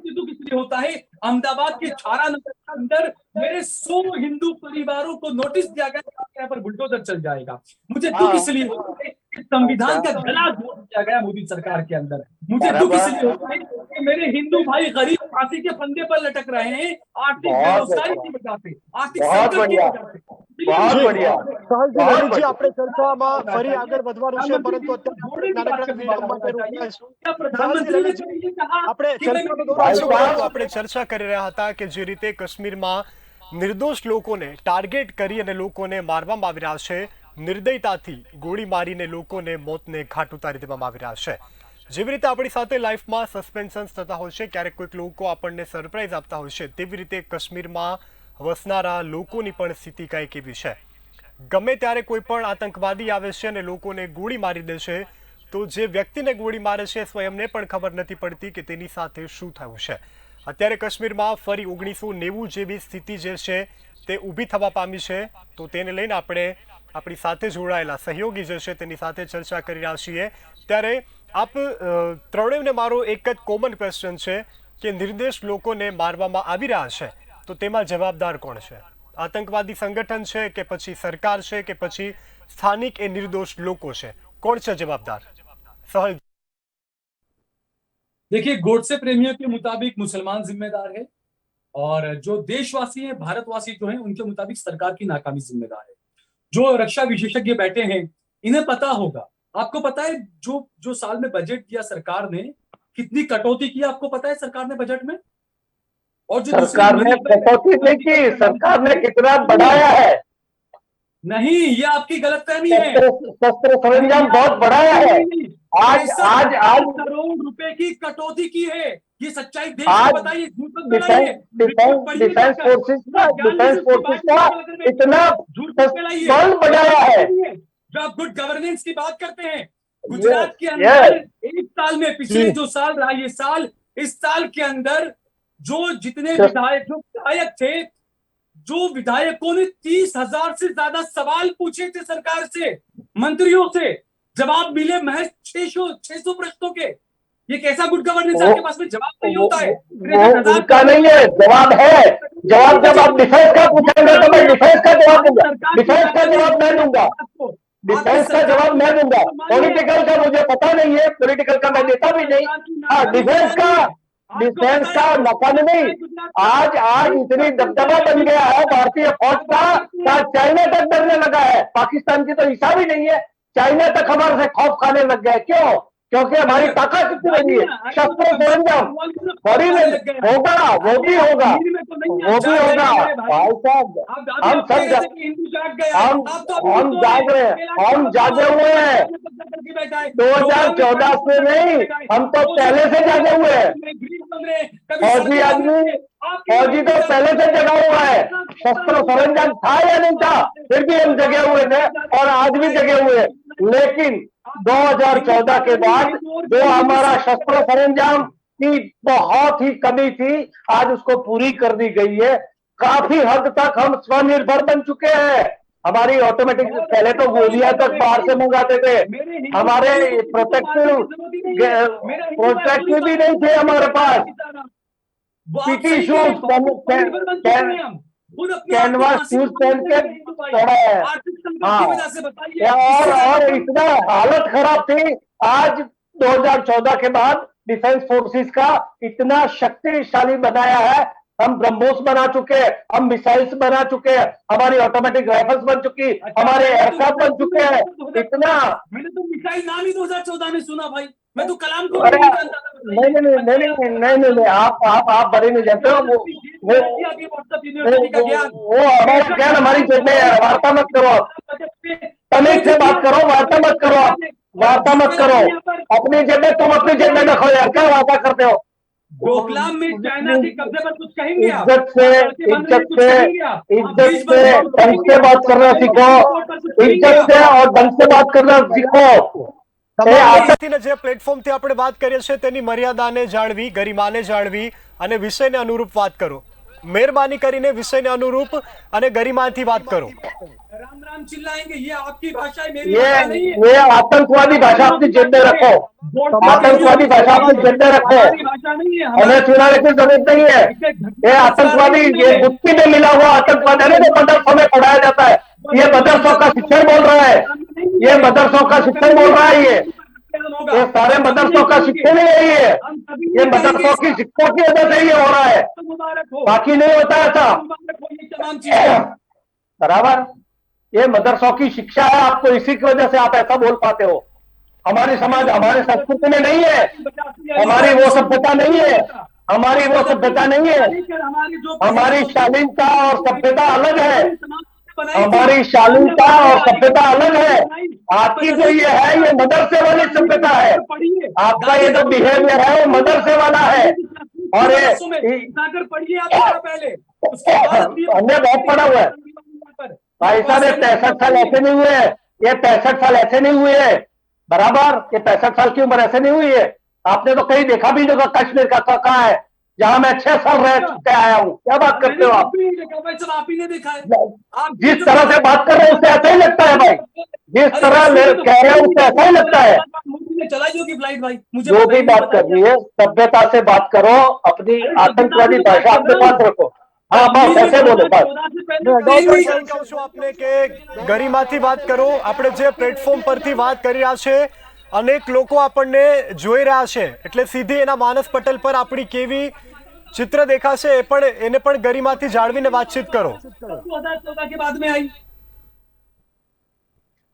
दुख इसलिए होता है, अहमदाबाद के छारा नगर के अंदर मेरे 100 हिंदू परिवारों को नोटिस दिया गया कि यहाँ पर बुलडोजर चल जाएगा। मुझे दुख इसलिए होता है कि संविधान का गला घोट दिया गया मोदी सरकार के अंदर। मुझे दुख इसलिए होता है कि मेरे हिंदू भाई गरीब फांसी के फंदे पर लटक रहे हैं आर्थिक बेरोजगारी की वजह से, आर्थिक संकट की वजह से। बहुत बढ़िया। સહલજી આપણે ચર્ચામાં ફરી આગળ વધવાનું છે, પરંતુ અત્યારે નાનકડા વિરામ માટે રોકાયા છીએ। આપણે ચર્ચાનો દોર શરૂ કર્યો, આપણે ચર્ચા કરી રહ્યા હતા કે જે રીતે કાશ્મીરમાં નિર્દોષ લોકોને ટાર્ગેટ કરી અને લોકોને મારવામાં આવી રહ્યા છે, નિર્દયતાથી ગોળી મારીને લોકોને મોતને ઘાટ ઉતારી દેવામાં આવી રહ્યા છે। જેવી રીતે આપણી સાથે લાઈફમાં સસ્પેન્શન્સ થતા હોય છે, ક્યારેક કોઈક લોકો આપણને સરપ્રાઈઝ આપતા હોય છે, તેવી રીતે કાશ્મીરમાં વસનારા લોકોની પણ સ્થિતિ કંઈક એવી છે। ગમે ત્યારે કોઈ પણ આતંકવાદી આવે છે અને લોકોને ગોળી મારી દે છે, તો જે વ્યક્તિને ગોળી મારે છે સ્વયંને પણ ખબર નથી પડતી કે તેની સાથે શું થયું છે। અત્યારે કાશ્મીરમાં ફરી 1990 જેવી સ્થિતિ જે છે તે ઊભી થવા પામી છે, તો તેને લઈને આપણે આપણી સાથે જોડાયેલા સહયોગી જે છે તેની સાથે ચર્ચા કરી રહ્યા છીએ। ત્યારે આપ ત્રણેયને મારો એક જ કોમન ક્વેશ્ચન છે કે નિર્દોષ લોકોને મારવામાં આવી રહ્યા છે, તો તેમાં જવાબદાર કોણ છે? આતંકવાદી સંગઠન છે કે પછી સરકાર છે કે પછી સ્થાનિક એ નિર્દોષ લોકો છે? કોણ છે જવાબદાર? સહલ। देखिए, गोडसे प्रेमियों के मुताबिक मुसलमान जिम्मेदार है, और जो देशवासी हैं, भारतवासी जो हैं, उनके मुताबिक सरकार की नाकामी जिम्मेदार है। जो रक्षा विशेषज्ञ बैठे हैं इन्हें पता होगा। आपको पता है जो साल में बजट दिया सरकार ने, कितनी कटौती की आपको पता है सरकार ने बजट में? और जो सरकार ने कटौती नहीं की, सरकार ने कितना बढ़ाया है। नहीं, ये आपकी गलतफहमी है। शस्त्र सरंजाम बहुत बढ़ाया है। आज करोड़ रुपए की कटौती की है। ये सच्चाई देश को बताइए, डिफेंस फोर्सेस का इतना बल बढ़ाया है। जो आप गुड गवर्नेंस की बात करते हैं, गुजरात के अंदर एक साल में, पिछले जो साल रहा ये साल, इस साल के अंदर जो जितने विधायक थे, जो विधायकों ने 30,000 से ज्यादा सवाल पूछे थे सरकार से, मंत्रियों से, जवाब मिले महज 600 प्रश्नों के। ये कैसा गुड गवर्नेंस आपके पास में जवाब नहीं होता है? उनका नहीं है, जवाब है। जवाब जब आप डिफेंस का पूछेंगे तो मैं डिफेंस का जवाब दूंगा। डिफेंस का जवाब मैं दूंगा। डिफेंस का जवाब मैं दूंगा। पॉलिटिकल का मुझे पता नहीं है, पॉलिटिकल का मैं देता भी नहीं। हाँ, डिफेंस का मकान नहीं। आज इतनी दबदबा बन गया है भारतीय फौज का, चाइना तक डरने लगा है। पाकिस्तान की तो हिसाब ही नहीं है, चाइना तक हमारे से खौफ खाने लग गए। क्यों? क्योंकि हमारी ताकत कितनी बड़ी है, शस्त्र सरंजाम बड़ी नहीं होगा, वो भी होगा, वो भी होगा भाई साहब। हम सब हम जाग रहे हैं, हम जागे हुए हैं 2014 से नहीं, हम तो पहले से जागे हुए हैं। फौजी आदमी, फौजी तो पहले से जगा हुआ है, शस्त्र सरंजाम था या नहीं था, फिर भी हम जगे हुए थे और आज भी जगे हुए हैं। लेकिन 2014 के बाद जो हमारा शस्त्र सरंजाम की बहुत ही कमी थी, आज उसको पूरी कर दी गई है। काफी हद तक हम स्वनिर्भर बन चुके हैं। हमारी ऑटोमेटिक, पहले तो गोलियां तक बाहर से मंगाते थे, हमारे प्रोटेक्टिव भी नहीं थे हमारे पास, पीटी शूज, कैनवास शूज पहन के चढ़ा है। हाँ, और इतना हालत खराब थी। आज 2014 के बाद डिफेंस फोर्सेस का इतना शक्तिशाली बनाया है। हम ब्रह्मोस बना चुके हैं, हम मिसाइल्स बना चुके हैं, हमारी ऑटोमेटिक राइफल्स बन चुकी, हमारे एयरक्राफ्ट बन चुके हैं। इतना मैंने तो मिसाइल नाम ही 2014 में सुना भाई, मैं तो कलाम को अरे नहीं जानता था। नहीं, आप बड़े नहीं जानते हो। वो हमारा ज्ञान हमारी जेब में है। वार्ता मत करो आप, तमीज से बात करो, वार्ता मत करो आप, वार्ता मत करो। अपनी जेब में, तुम अपनी जेब में रखो यार, क्या वार्ता करते हो। डोकलाम में चाइना के कब्जे पर कुछ कहेंगे आप? इज्जत से ढंग से बात करना सीखो, इज्जत से और ढंग से बात करना सीखो। તમામ જે પ્લેટફોર્મથી આપણે વાત કરીએ છીએ તેની મર્યાદાને જાળવી, ગરિમાને જાળવી અને વિષયને અનુરૂપ વાત કરો। મહેરબાની કરીને વિષયને અનુરૂપ અને ગરિમાથી વાત કરો। राम राम चिल्लाएंगे, ये आपकी भाषा है, मेरी भाषा नहीं है। ये आतंकवादी भाषा अपनी जेब में रखो, आतंकवादी भाषा अपनी जेब में रखो, हमें सुनाने की जरूरत नहीं है। ये आतंकवादी, ये गुत्ती में मिला हुआ आतंकवादी है, मदरसों में पढ़ाया जाता है। ये मदरसों का शिक्षण बोल रहा है, ये मदरसों का शिक्षण बोल रहा है। ये सारे मदरसों का शिक्षण ही यही है। ये मदरसों की शिक्षकों की वजह से ये हो रहा है, बाकी नहीं होता ऐसा। बराबर, ये मदरसों की शिक्षा है, आपको इसी की वजह से आप ऐसा बोल पाते हो। हमारी समाज, हमारे संस्कृति में नहीं है, हमारी वो सभ्यता नहीं है, हमारी वो सभ्यता नहीं है। हमारी शालीनता और सभ्यता अलग है, हमारी शालीनता और सभ्यता अलग है। आपकी जो ये है, ये मदरसे वाली सभ्यता है। आपका ये जो बिहेवियर है वो मदरसे वाला है। और ये हमने बहुत पढ़ा हुआ है भाई साहब। ये 65 साल ऐसे नहीं हुए हैं, ये 65 साल ऐसे नहीं हुए हैं, बराबर। ये 65 साल की उम्र ऐसे नहीं हुई है। आपने तो कहीं देखा भी नहीं, कश्मीर का कहाँ है, जहां मैं 6 साल रह चुके आया हूँ। क्या बात करते हो आप? आप ही ने देखा है। जिस तरह से बात कर रहे हो उससे ऐसा ही लगता है भाई, जिस तरह कह रहे हो उससे ऐसा ही लगता है। चलाई होगी फ्लाइट भाई, मुझे जो भी बात कर रही है सभ्यता से बात करो, अपनी आतंकवादी भाषा अपने पास रखो। हाँ बस ऐसे बोलो बस। કહું છું આપને કે ગરિમાથી વાત કરો। આપણે જે પ્લેટફોર્મ પરથી વાત કરી રહ્યા છે, અનેક લોકો આપણને જોઈ રહ્યા છે, એટલે સીધી એના માનસ પટલ પર આપણી કેવી ચિત્ર દેખાશે એને પણ ગરિમાથી જાળવીને વાતચીત કરો। 2014 के बाद में आई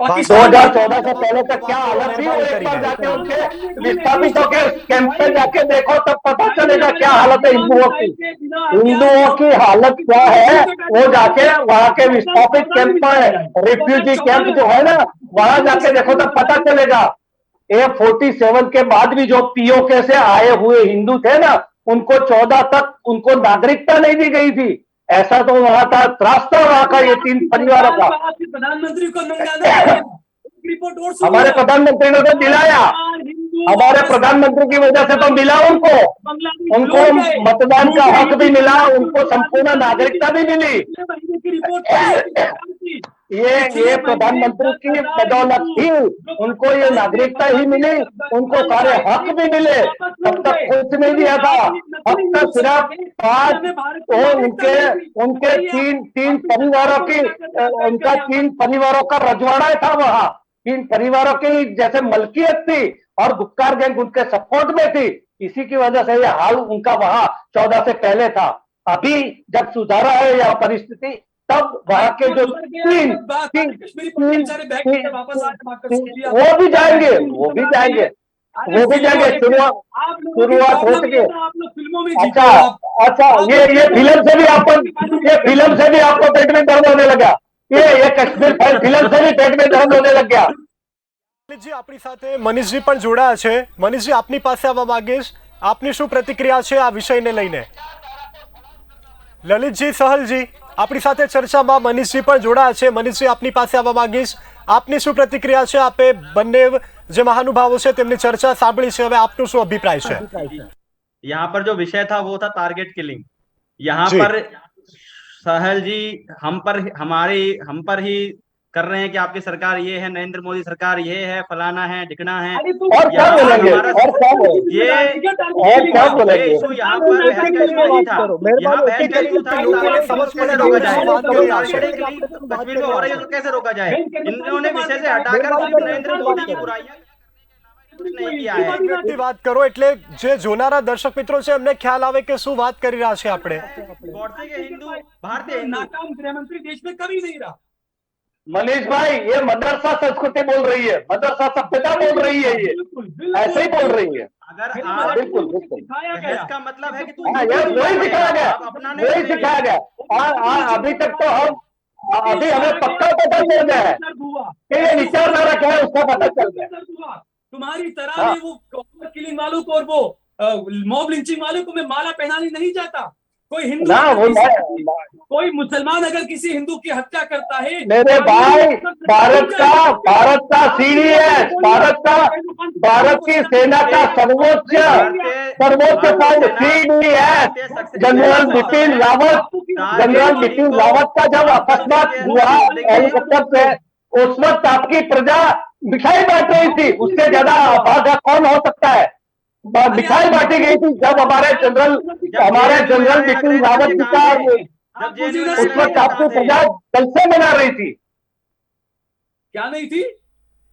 2014 से पहले तक क्या हालत थी, एक बार जाके उनके विस्थापितों के कैंप पे जाके देखो, तब पता चलेगा क्या हालत है हिंदुओं की। हिंदुओं की हालत क्या है, वो जाके वहाँ के विस्थापित कैंप पर, रिफ्यूजी कैंप जो है ना, वहां जाके देखो तब पता चलेगा। A47 के बाद भी जो पीओके से आए हुए हिंदू थे ना, उनको 14 तक उनको नागरिकता नहीं दी गई थी। ऐसा तो वहां था, त्रास था वहां का, ये 3 परिवारों का। प्रधानमंत्री को मंगाना रिपोर्ट और हमारे प्रधानमंत्री ने तो दिलाया, हमारे प्रधानमंत्री की वजह से तो मिला उनको मतदान का हक भी मिला, उनको संपूर्ण नागरिकता भी मिली। ये प्रधानमंत्री की बदौलत ही उनको ये नागरिकता ही मिली, उनको सारे हक भी मिले। तब तक कुछ नहीं दिया था, अब तक सिर्फ 5 उनके तीन परिवारों की, उनका 3 परिवारों का रजवाड़ा था वहां, 3 परिवारों की जैसे मलकियत थी, और गुप्कार गैंग उनके सपोर्ट में थी। इसी की वजह से ये हाल उनका वहां 14 से पहले था। अभी जब सुधारा है यह परिस्थिति, तब वहां के जो तीन वो भी जाएंगे, वो भी जाएंगे, शुरुआत हो चुकी है। आप लोग फिल्मों में जीते अच्छा हो आप। अच्छा, ये फिल्म से भी आपको पेट में दर्द होने लगा, ये कश्मीर फाइल फिल्म से भी पेट में दर्द होने लग गया। લલિતજી આપણી સાથે મનીષજી પણ જોડાયા છે. મનીષજી આપની પાસે આવવા માંગીશ, આપની શું પ્રતિક્રિયા છે આ વિષયને લઈને? લલિતજી, સહલજી આપણી સાથે ચર્ચામાં મનીષજી પણ જોડાયા છે. મનીષજી આપની પાસે આવવા માંગીશ, આપની શું પ્રતિક્રિયા છે? આપે બંને જે મહાનુભાવો છે તેમની ચર્ચા સાંભળી છે, હવે આપનો શું અભિપ્રાય છે? यहाँ पर जो विषय था वो था टारगेट किलिंग। यहाँ जी। पर सहल जी हम पर ही कर रहे हैं कि आपकी सरकार ये है, नरेंद्र मोदी सरकार ये है, फलाना है, ढिकना है। और क्या यहाँ बोलेंगे, हमारा और क्या बोलेंगे, ये और क्या ये बोलेंगे? इशू यहाँ पर बहस का इशू नहीं था। यहाँ बहस का इशू था कि लोगों ने टारगेट समझ किलिंग कैसे पड़ी रोका कि जाए। बात तो करी है। टारगेट किलिंग कश्मीर में हो रही है तो कैसे रोका जाए? इन्होंने विषय से हटाकर सिर्फ नरेंद्र मोदी की बुराइयां कुछ नहीं किया है। વ્યક્તિ વાત કરો એટલે જે જોનારા દર્શક મિત્રો છે એમને ખ્યાલ આવે કે શું વાત કરી રહ્યા છે આપણે. गौडसे के हिंदू भारतीय हिंदू नाकाम गृहमंत्री देश में कभी नहीं रहा। मनीष भाई, ये मदरसा संस्कृति बोल रही है, मदरसा सभ्यता बोल रही है, ये ऐसे ही बोल रही है। अगर फिर आप हमारे बिल्कुल, को बिल्कुल। सिखाया बहस गया। का मतलब है कि तू हाँ, ये वही सिखाया गया, आप अपनाने वही को नहीं सिखाया गया। अभी तक तो अभी हमें पक्का पता चल गया है दर्द हुआ। कि ये विचारधारा क्या है, उसका पता चल गया। दर्द हुआ। तुम्हारी तरह हाँ। में वो किलिंग वालों को और वो मॉब लिंचिंग वालों को मैं माला पहनाने नहीं जाता। कोई हिंदू ना अगर वो कोई मुसलमान अगर किसी हिंदू की हत्या करता है, मेरे भाई, भारत का सीढ़ी है, भारत की सेना का सर्वोच्च पद सीढ़ी है। जनरल बिपिन रावत का जब अकस्मात हुआ हेलीकॉप्टर से, उस वक्त आपकी प्रजा मिठाई बांट रही थी, उससे ज्यादा अभागा कौन हो सकता है? मिठाई बांटी गई थी जब हमारे जनरल बिपिन रावत जी का, उस वक्त आपकी प्रजा जलसे मना रही थी, क्या नहीं थी?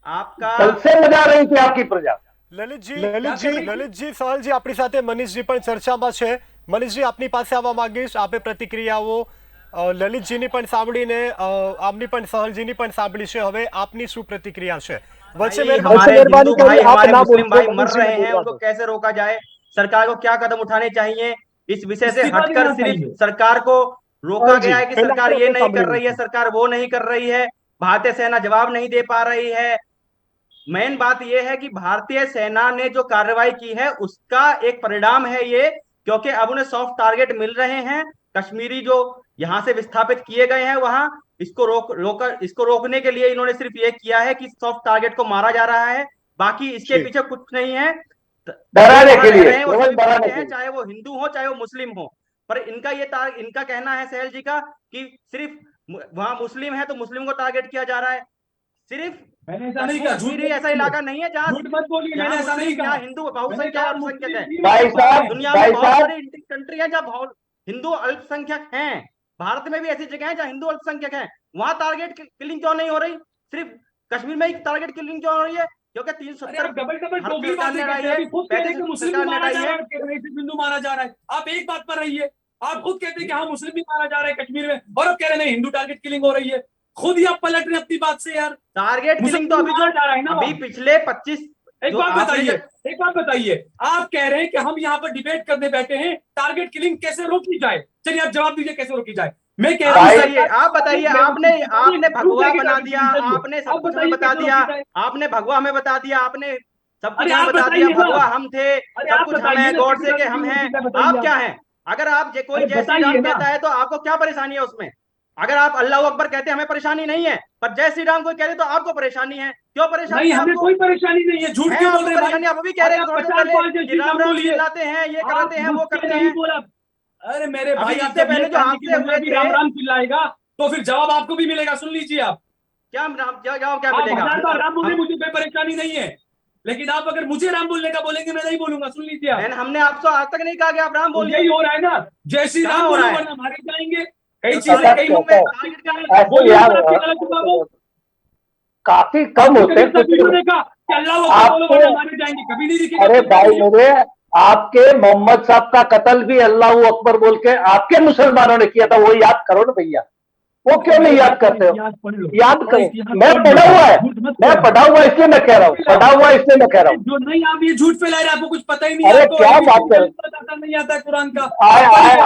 आपका जलसे मना रही थी आपकी प्रजा। લલિતજી, સહલજી આપણી સાથે મનીષજી પણ ચર્ચામાં છે. મનીષજી આપની પાસે આવવા માંગીશ, આપે પ્રતિક્રિયાઓ લલિતજીની પણ સાંભળીને આમની પણ સહલજીની પણ સાંભળી છે. હવે આપની શું પ્રતિક્રિયા છે? વચ્ચે हमारे हिंदू भाई, हमारे मुस्लिम भाई मर रहे हैं, उनको कैसे रोका जाए? सरकार को क्या कदम उठाने चाहिए? इस विषय से हटकर सिर्फ सरकार को रोका गया है कि सरकार ये नहीं कर रही है, सरकार वो नहीं कर रही है, भारतीय सेना जवाब नहीं दे पा रही है। मेन बात यह है कि भारतीय सेना ने जो कार्रवाई की है उसका एक परिणाम है ये, क्योंकि अब उन्हें सॉफ्ट टारगेट मिल रहे हैं। कश्मीरी जो यहां से विस्थापित किए गए हैं वहां, इसको रोकने के लिए इन्होंने सिर्फ ये किया है कि सॉफ्ट टारगेट को मारा जा रहा है, बाकी इसके पीछे कुछ नहीं है। डराने के लिए, चाहे वो हिंदू हो चाहे वो मुस्लिम हो, पर इनका कहना है सहल जी का कि सिर्फ वहां मुस्लिम है तो मुस्लिम को टारगेट किया जा रहा है। सिर्फ मैंने ऐसा नहीं कहा। कश्मीर ऐसा इलाका नहीं है जहाँ झूठ मत बोलिए, मैंने ऐसा नहीं कहा। हिंदू बहुसंख्यक अल्पसंख्यक है। भाई साहब, दुनिया में बहुत सारी कंट्री है जहाँ हिंदू अल्पसंख्यक हैं। भारत में भी ऐसी जगह है जहाँ हिंदू अल्पसंख्यक हैं, वहां टारगेट किलिंग क्यों नहीं हो रही? सिर्फ कश्मीर में ही टारगेट किलिंग क्यों हो रही है? क्योंकि 370 हिंदू मारा जा रहा है। आप एक बात पर रहिए, आप खुद कहते हैं कि हाँ मुस्लिम भी मारा जा रहा है कश्मीर में, और अब कह रहे नहीं हिंदू टारगेट किलिंग हो रही है। खुद ही आप पलट रहे हैं अपनी बात से यार। टारगेट किलिंग तो अभी जा रहा है ना। अभी पिछले 25 एक बात बताइए, आप कह रहे हैं कि हम यहाँ पर डिबेट करने बैठे हैं टारगेट किलिंग कैसे रोकी जाए। चलिए आप जवाब दीजिए कैसे रोकी जाए। मैं कह रहा हूँ आप बताइए, आपने भगवा बना दिया, आपने सब कुछ हमें बता दिया, आपने भगवा हमें बता दिया, आपने सब कुछ हमें बता दिया, भगवा हम थे, सब कुछ हमें गॉडसे के हम हैं। आप क्या हैं? अगर आप कोई जय श्री राम कहता है तो आपको क्या परेशानी है उसमें? अगर आप अल्लाह अकबर कहते हैं हमें परेशानी नहीं है, पर जय श्री राम कोई कहते तो आपको परेशानी है। क्यों परेशानी? नहीं, हमें कोई परेशानी नहीं है। झूठ क्यों बोल रहे हैं? आप अभी कह रहे हैं राम राम चिल्लाते हैं, ये करते हैं, वो करते हैं। अरे मेरे भाई, इससे पहले जो आपसे राम राम चिल्लाएगा तो फिर जवाब आपको भी मिलेगा। सुन लीजिए आप, क्या मिलेगा? राम बोलने मुझे कोई परेशानी नहीं है, लेकिन आप अगर मुझे राम बोलने का बोलेंगे मैं नहीं बोलूंगा। सुन लीजिए आप, हमने आपसे आज तक नहीं कहा कि आप राम बोलिए। यही हो रहा है ना, जय श्री राम हो रहा है, वरना मारे जाएंगे। कई तो चीजें कई काफी कम होते हैं। मारे जाएंगे, कभी नहीं दिखेगा। अरे भाई मेरे, आपके मोहम्मद साहब का कत्ल भी अल्लाह अकबर बोल के आपके मुसलमानों ने किया था, वो याद करो ना भैया। वो क्यों नहीं याद करते हो? इतिहास पढ़ लो। याद और करो। इतिहास मैं पढ़ पढ़ा लो। हुआ है, झूठ मत मैं बोलो। पढ़ा हुआ है इसलिए मैं कह रहा हूँ, पढ़ा हुआ है इसलिए मैं कह रहा हूँ। जो नहीं, आप ये झूठ फैला रहे हैं, आपको कुछ पता ही नहीं है। अरे आपको क्या बात कर, नहीं आता है कुरान का।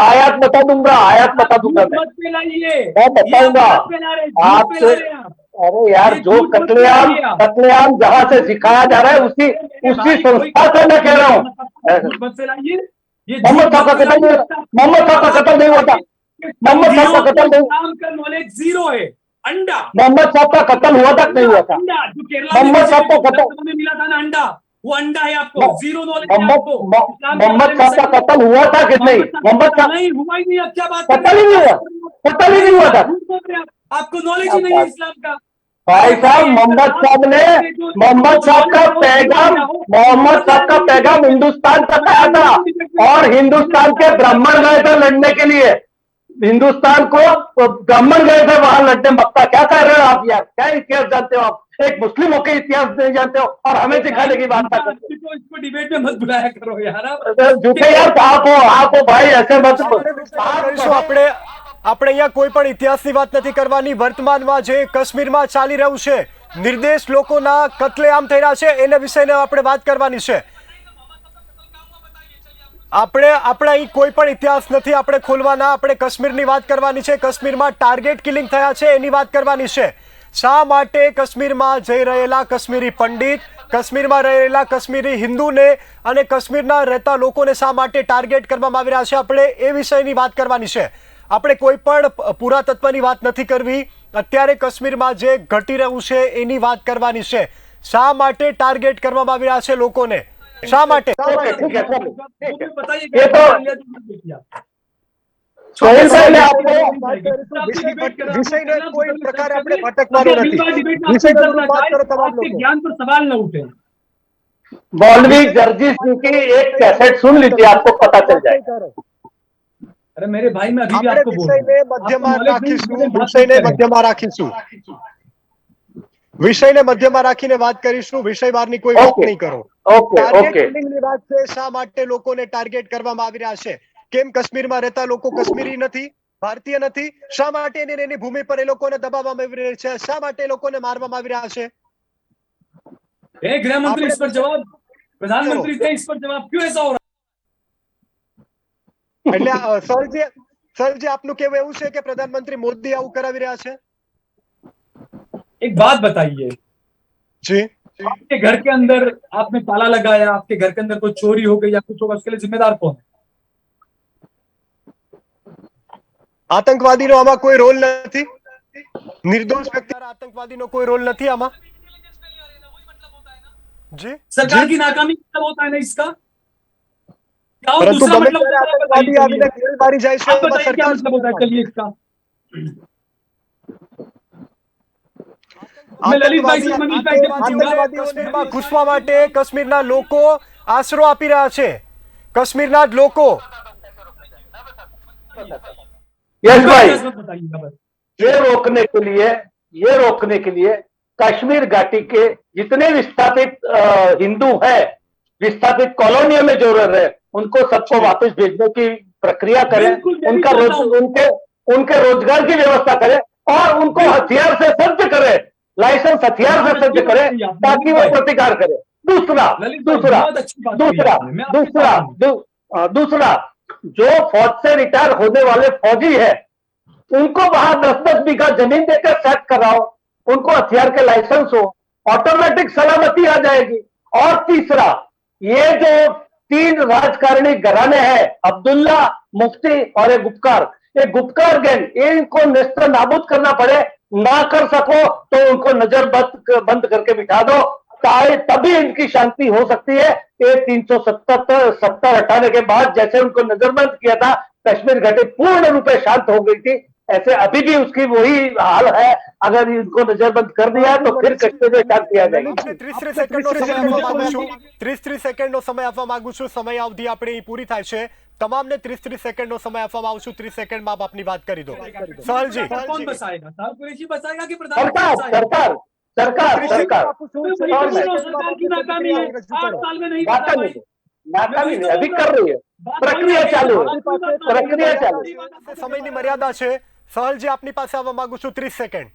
आयात बता दूंगा, आयात बता दूंगा मैं। मत फैलाइए, मैं बताऊंगा फैला रहे, झूठ आपसे। फैला रहे हैं आप। अरे यार, ये जो झूठ मत कत्लेआम फैलाइए आप। कत्लेआम जहां से सिखाया जा रहा है उसी भाई, कोई संस्था से मैं कह रहा हूँ। झूठ मत फैलाइए। ये झूठ मोहम्मद साहब मत का कत्ल नहीं फैलाइए। होता, मोहम्मद साहब का कत्ल नहीं होता, मोहम्मद साहब का कत्ल नहीं, इस्लाम का नॉलेज जीरो है। अंडा, मोहम्मद साहब का कत्ल हुआ था कि नहीं हुआ था? अंडा जो केरला मोहम्मद साहब का कत्ल, यूनिवर्सिटी में मिला था ना, अंडा, वो अंडा है आपको। जीरो नॉलेज है मोहम्मद आपको इस्लाम के मोहम्मद बारे में। साहब का कत्ल हुआ था कि नहीं? मोहम्मद साहब नहीं हुआ ही नहीं। अब क्या बात कर कत्ल रहे ही हैं? नहीं हुआ, कत्ल ही नहीं हुआ था। झूठ बोल रहे हैं आप। आपको नॉलेज ही नहीं है इस्लाम का। भाई साहब, मोहम्मद साहब ने, मोहम्मद साहब का पैगाम, मोहम्मद साहब का पैगाम हिंदुस्तान तक आया था और हिंदुस्तान के ब्राह्मण गए थे लड़ने के लिए। हिंदुस्तान को ब्राह्मण गए थे वहां लड़ने। मक्का, क्या कह रहे हो आप यार? क्या इतिहास जानते हो आप? एक मुस्लिमों के इतिहास नहीं जानते हो और हमें सिखाने की बात करते हो। इसको डिबेट में मत बुलाया करो यार आप। झूठे यार, आप हो भाई, ऐसे मत। કરીશું આપણે અહીંયા કોઈ પણ ઇતિહાસની વાત નથી કરવાની. વર્તમાનમાં જે કાશ્મીરમાં ચાલી રહ્યું છે, નિર્દેશ લોકોના કત્લેઆમ થઈ રહ્યા છે, એના વિષયને આપણે વાત કરવાની છે. આપણે અહીં કોઈ પણ ઇતિહાસ નથી આપણે ખોલવાના. આપણે કાશ્મીરની વાત કરવાની છે. કાશ્મીરમાં ટાર્ગેટ કિલિંગ થયા છે એની વાત કરવાની છે. શા માટે કાશ્મીરમાં જઈ રહેલા કાશ્મીરી પંડિત, કાશ્મીરમાં રહેલા કાશ્મીરી હિન્દુને અને કાશ્મીરના રહેતા લોકોને શા માટે ટાર્ગેટ કરવામાં આવી રહ્યા છે, આપણે એ વિષયની વાત કરવાની છે. આપણે કોઈ પણ પુરાતત્વની વાત નથી કરવી. અત્યારે કાશ્મીરમાં જે ઘટી રહ્યું છે એની વાત કરવાની છે. શા માટે ટાર્ગેટ કરવામાં આવી રહ્યા છે લોકોને? શા માટે? ठीक है, बताइए ये तो सोहेल भाई ने आपको વિષયને કોઈ પ્રકારે આપણે ભટકવાનું નથી. વિષયનો વાત કરો તમામ લોકો. ज्ञान पर सवाल न उठे। मौलवी जर्जिस जी की एक कैसेट सुन लीजिए, आपको पता चल जाएगा। अरे मेरे भाई, मैं अभी भी આપણે आपको बोल रहा વિષયને हूँ। મધ્યમાં आपको knowledge नहीं, રાખીશું. इसलिए बात વિષયને करें। મધ્યમાં રાખીશું. વિષયને મધ્યમાં રાખીને વાત કરીશું. વિષય બહારની કોઈ વાત ઓકે. નહીં કરો. ओके ટાર્ગેટ ओके કિલિંગની વાત છે. શા માટે લોકોને ટાર્ગેટ કરવામાં આવી રહ્યા છે? કેમ કાશ્મીરમાં રહેતા લોકો કાશ્મીરી નથી, ભારતીય નથી? શા માટે એની ભૂમિ પર એ લોકોને દબાવવામાં આવી રહ્યા છે? શા માટે એ લોકોને મારવામાં આવી રહ્યા છે? गृह मंत्री इस पर जवाब, प्रधानमंत्री थे, इस पर जवाब क्यों ऐसा हो रहा એટલે સરજી આપનું કહેવું એવું છે કે પ્રધાનમંત્રી મોદી આવું કરાવી રહ્યા છે? है? एक बात बताइए, જી आपके घर के अंदर आपने ताला लगाया, आपके घर के अंदर कोई चोरी हो गई या कुछ होगा, उसके लिए जिम्मेदार कौन है? આતંકવાદીનો આમાં કોઈ રોલ નથી. નિર્દોષ વ્યક્તિ આતંકવાદીનો કોઈ રોલ નથી આમાં. જી सरकार की नाकामी का मतलब होता है ना इसका। क्या और પરંતુ दूसरा ગમે मतलब ત્યારે होता है? આતંકવાદી बताइए, આવીને ગોળી મારી જાય છે, आप એમાં बताइए क्या સરકાર मतलब होता है? चलिए इसका मैं ललित भाई से मनीष भाई से पूछूंगा। કાશ્મીરમાં ઘૂસવા માટે કાશ્મીરના લોકો આશરો આપી રહ્યા છે. કાશ્મીરના જ લોકો. यस भाई, बताइएगा बस। ये रोकने के लिए कश्मीर घाटी के जितने विस्थापित हिंदू हैं, विस्थापित कॉलोनियों में जो रह रहे हैं, उनको सबको वापस भेजने की प्रक्रिया करें, बिल्कुल, मैं भी उनका चाहता हूं। उनके रोजगार की व्यवस्था करें और उनको हथियार से सज्ज करें, लाइसेंस हथियार से सज्ज करें ताकि वो प्रतिकार करें। दूसरा ललित भाई, दूसरा बहुत अच्छी बात कही दूसरा आपने, मैं आपके दूसरा साथ हूं। दूसरा जो फौज से रिटायर होने वाले फौजी है, उनको वहां 10-10 बीघा जमीन देकर सेट कराओ, उनको हथियार के लाइसेंस हो, ऑटोमेटिक सलामती आ जाएगी। और तीसरा, ये जो 3 राजकारणी घराने हैं, अब्दुल्ला, मुफ्ती और एक गुपकार गैंग, इनको नेस्त नाबूद करना पड़े। ना कर सको तो उनको नजर बंद करके बिठा दो, तभी इनकी शांति हो सकती है। ये 370 हटाने के बाद जैसे उनको नजरबंद किया था, कश्मीर घाटी पूर्ण रूप से शांत हो गई थी, ऐसे अभी भी उसकी वही हाल है। अगर इनको नजरबंद कर दिया तो फिर कश्मीर में शांति आ जाएगी। 30 સેકન્ડનો સમય આપવા માંગુ છું. 30 સેકન્ડનો સમય આપવા માંગુ છું. સમય અવધિ આપણી પૂરી થાય છે. તમામને 30 સેકન્ડનો સમય આપવામાં આવશે. 30 સેકન્ડમાં આપ આપની વાત કરી દો. સહલજી, कौन बसाएगा? साहब कुरैशी बसाएगा कि सरकार प्रधानमंत्री सरकार सरकार सरकार? सरकार की नाकामी है, 8 साल में नहीं बचा भाई। नाकामी नहीं, अभी कर रही है, प्रक्रिया चालू है, प्रक्रिया चालू है। સમયની મર્યાદા છે. સહલજી આપની પાસે આવવા માંગુ છું 30 સેકન્ડ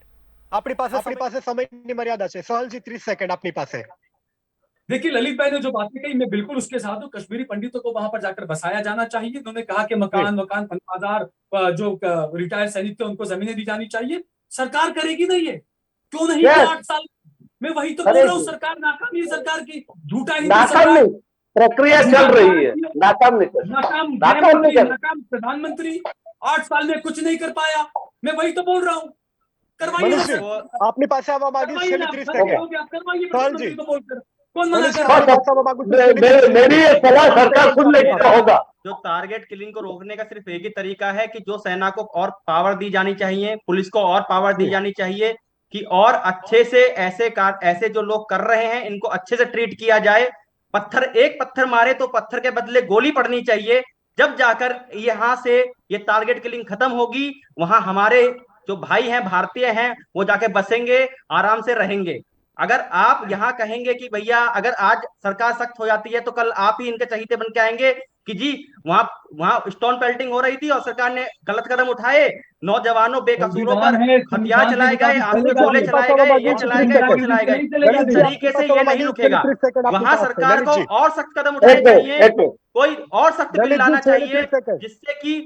આપણી પાસે સમયની મર્યાદા છે સહલજી 30 સેકન્ડ આપની પાસે देखिए ललित भाई ने जो बातें कही मैं बिल्कुल उसके साथ हूँ। कश्मीरी पंडितों को वहां पर जाकर बसाया जाना चाहिए। उन्होंने कहा कि मकान फंदादार जो रिटायर्ड सैनिक थे उनको जमीनें दी जानी चाहिए। सरकार करेगी ना ये, क्यों नहीं? 8 साल मैं वही तो बोल रहा हूँ, सरकार नाकामी है सरकार की, झूठा हिंदू नाकाम नहीं, प्रक्रिया चल रही है, नाकाम नहीं, नाकाम प्रधानमंत्री 8 साल में कुछ नहीं कर पाया। मैं वही तो बोल रहा हूँ, करवाइए ना सर। આપની પાસે આવવા માંગુ છું 30 સેકન્ડ करवाइए सहलजी। तो बोलकर कौन मना कर रहा है? मेरी ये सलाह सरकार सुन लेगी तो होगा। जो टारगेट किलिंग को रोकने का सिर्फ एक ही तरीका है कि जो सेना को और पावर दी जानी चाहिए, पुलिस को और पावर दी जानी चाहिए कि और अच्छे से ऐसे जो लोग कर रहे हैं इनको अच्छे से ट्रीट किया जाए। एक पत्थर मारे तो पत्थर के बदले गोली पड़नी चाहिए, जब जाकर यहां से ये टारगेट किलिंग खत्म होगी। वहां हमारे जो भाई हैं, भारतीय हैं, वो जाके बसेंगे, आराम से रहेंगे। अगर आप यहाँ कहेंगे कि भैया अगर आज सरकार सख्त हो जाती है तो कल आप ही इनके चहीते बन के आएंगे कि जी वहां स्टोन पेल्टिंग हो रही थी और सरकार ने गलत कदम उठाए, नौजवानों बेकसूरों पर हथियार चलाए गए, आंसू के गोले चलाए गए, ये चलाए गए, वो चलाए गए। इस तरीके से ये नहीं रुकेगा। वहां सरकार को और सख्त कदम उठाने चाहिए, कोई और सख्त बिल लाना चाहिए जिससे कि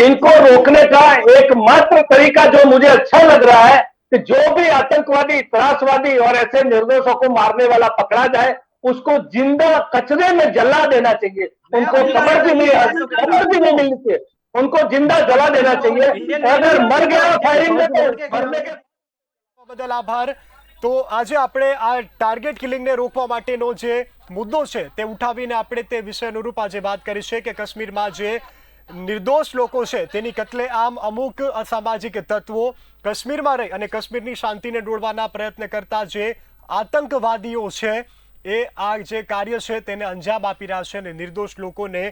इनको रोकने का एकमात्र तरीका जो मुझे अच्छा लग रहा है कि जो भी आतंकवादी, त्रासवादी और ऐसे निर्दोषों को मारने वाला पकड़ा जाए उसको जिंदा कचरे में जला देना चाहिए। उनको कब्र भी नहीं मिलनी चाहिए, उनको जिंदा जला देना चाहिए। अगर मर गया फायरिंग में तो मरने के બદલ આભાર। તો આજે આપણે આ ટાર્ગેટ કિલિંગને રોકવા માટેનો જે મુદ્દો છે તે ઉઠાવીને આપણે તે વિષય અનુરૂપ આજે વાત કરી છે કે કાશ્મીરમાં જે નિર્દોષ લોકો છે તેની કત્લેઆમ અમુક અસામાજિક તત્વો કાશ્મીરમાં રહી અને કાશ્મીરની શાંતિને ડોળવાના પ્રયત્ન કરતા જે આતંકવાદીઓ છે એ આ જે કાર્ય છે તેને અંજામ આપી રહ્યા છે અને નિર્દોષ લોકોને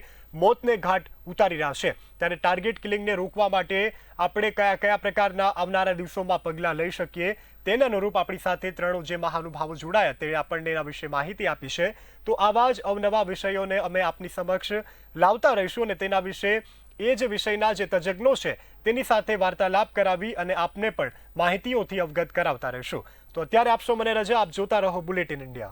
મોતને ઘાટ ઉતારી રહ્યા છે। ત્યારે ટાર્ગેટ કિલિંગને રોકવા માટે આપણે કયા કયા પ્રકારના આવનારા દિવસોમાં પગલાં લઈ શકીએ તેના અનુરૂપ આપણી સાથે ત્રણ જે મહાનુભાવો જોડાયા તે આપણને એના વિશે માહિતી આપી છે। તો આવા જ અવનવા વિષયોને અમે આપની સમક્ષ લાવતા રહીશું અને તેના વિશે એ જ વિષયના જે તજજ્ઞો છે તેની સાથે વાર્તાલાપ કરાવી અને આપને પણ માહિતીઓથી અવગત કરાવતા રહીશું। તો અત્યારે આપશો મને રજા, આપ જોતા રહો બુલેટિન ઇન્ડિયા।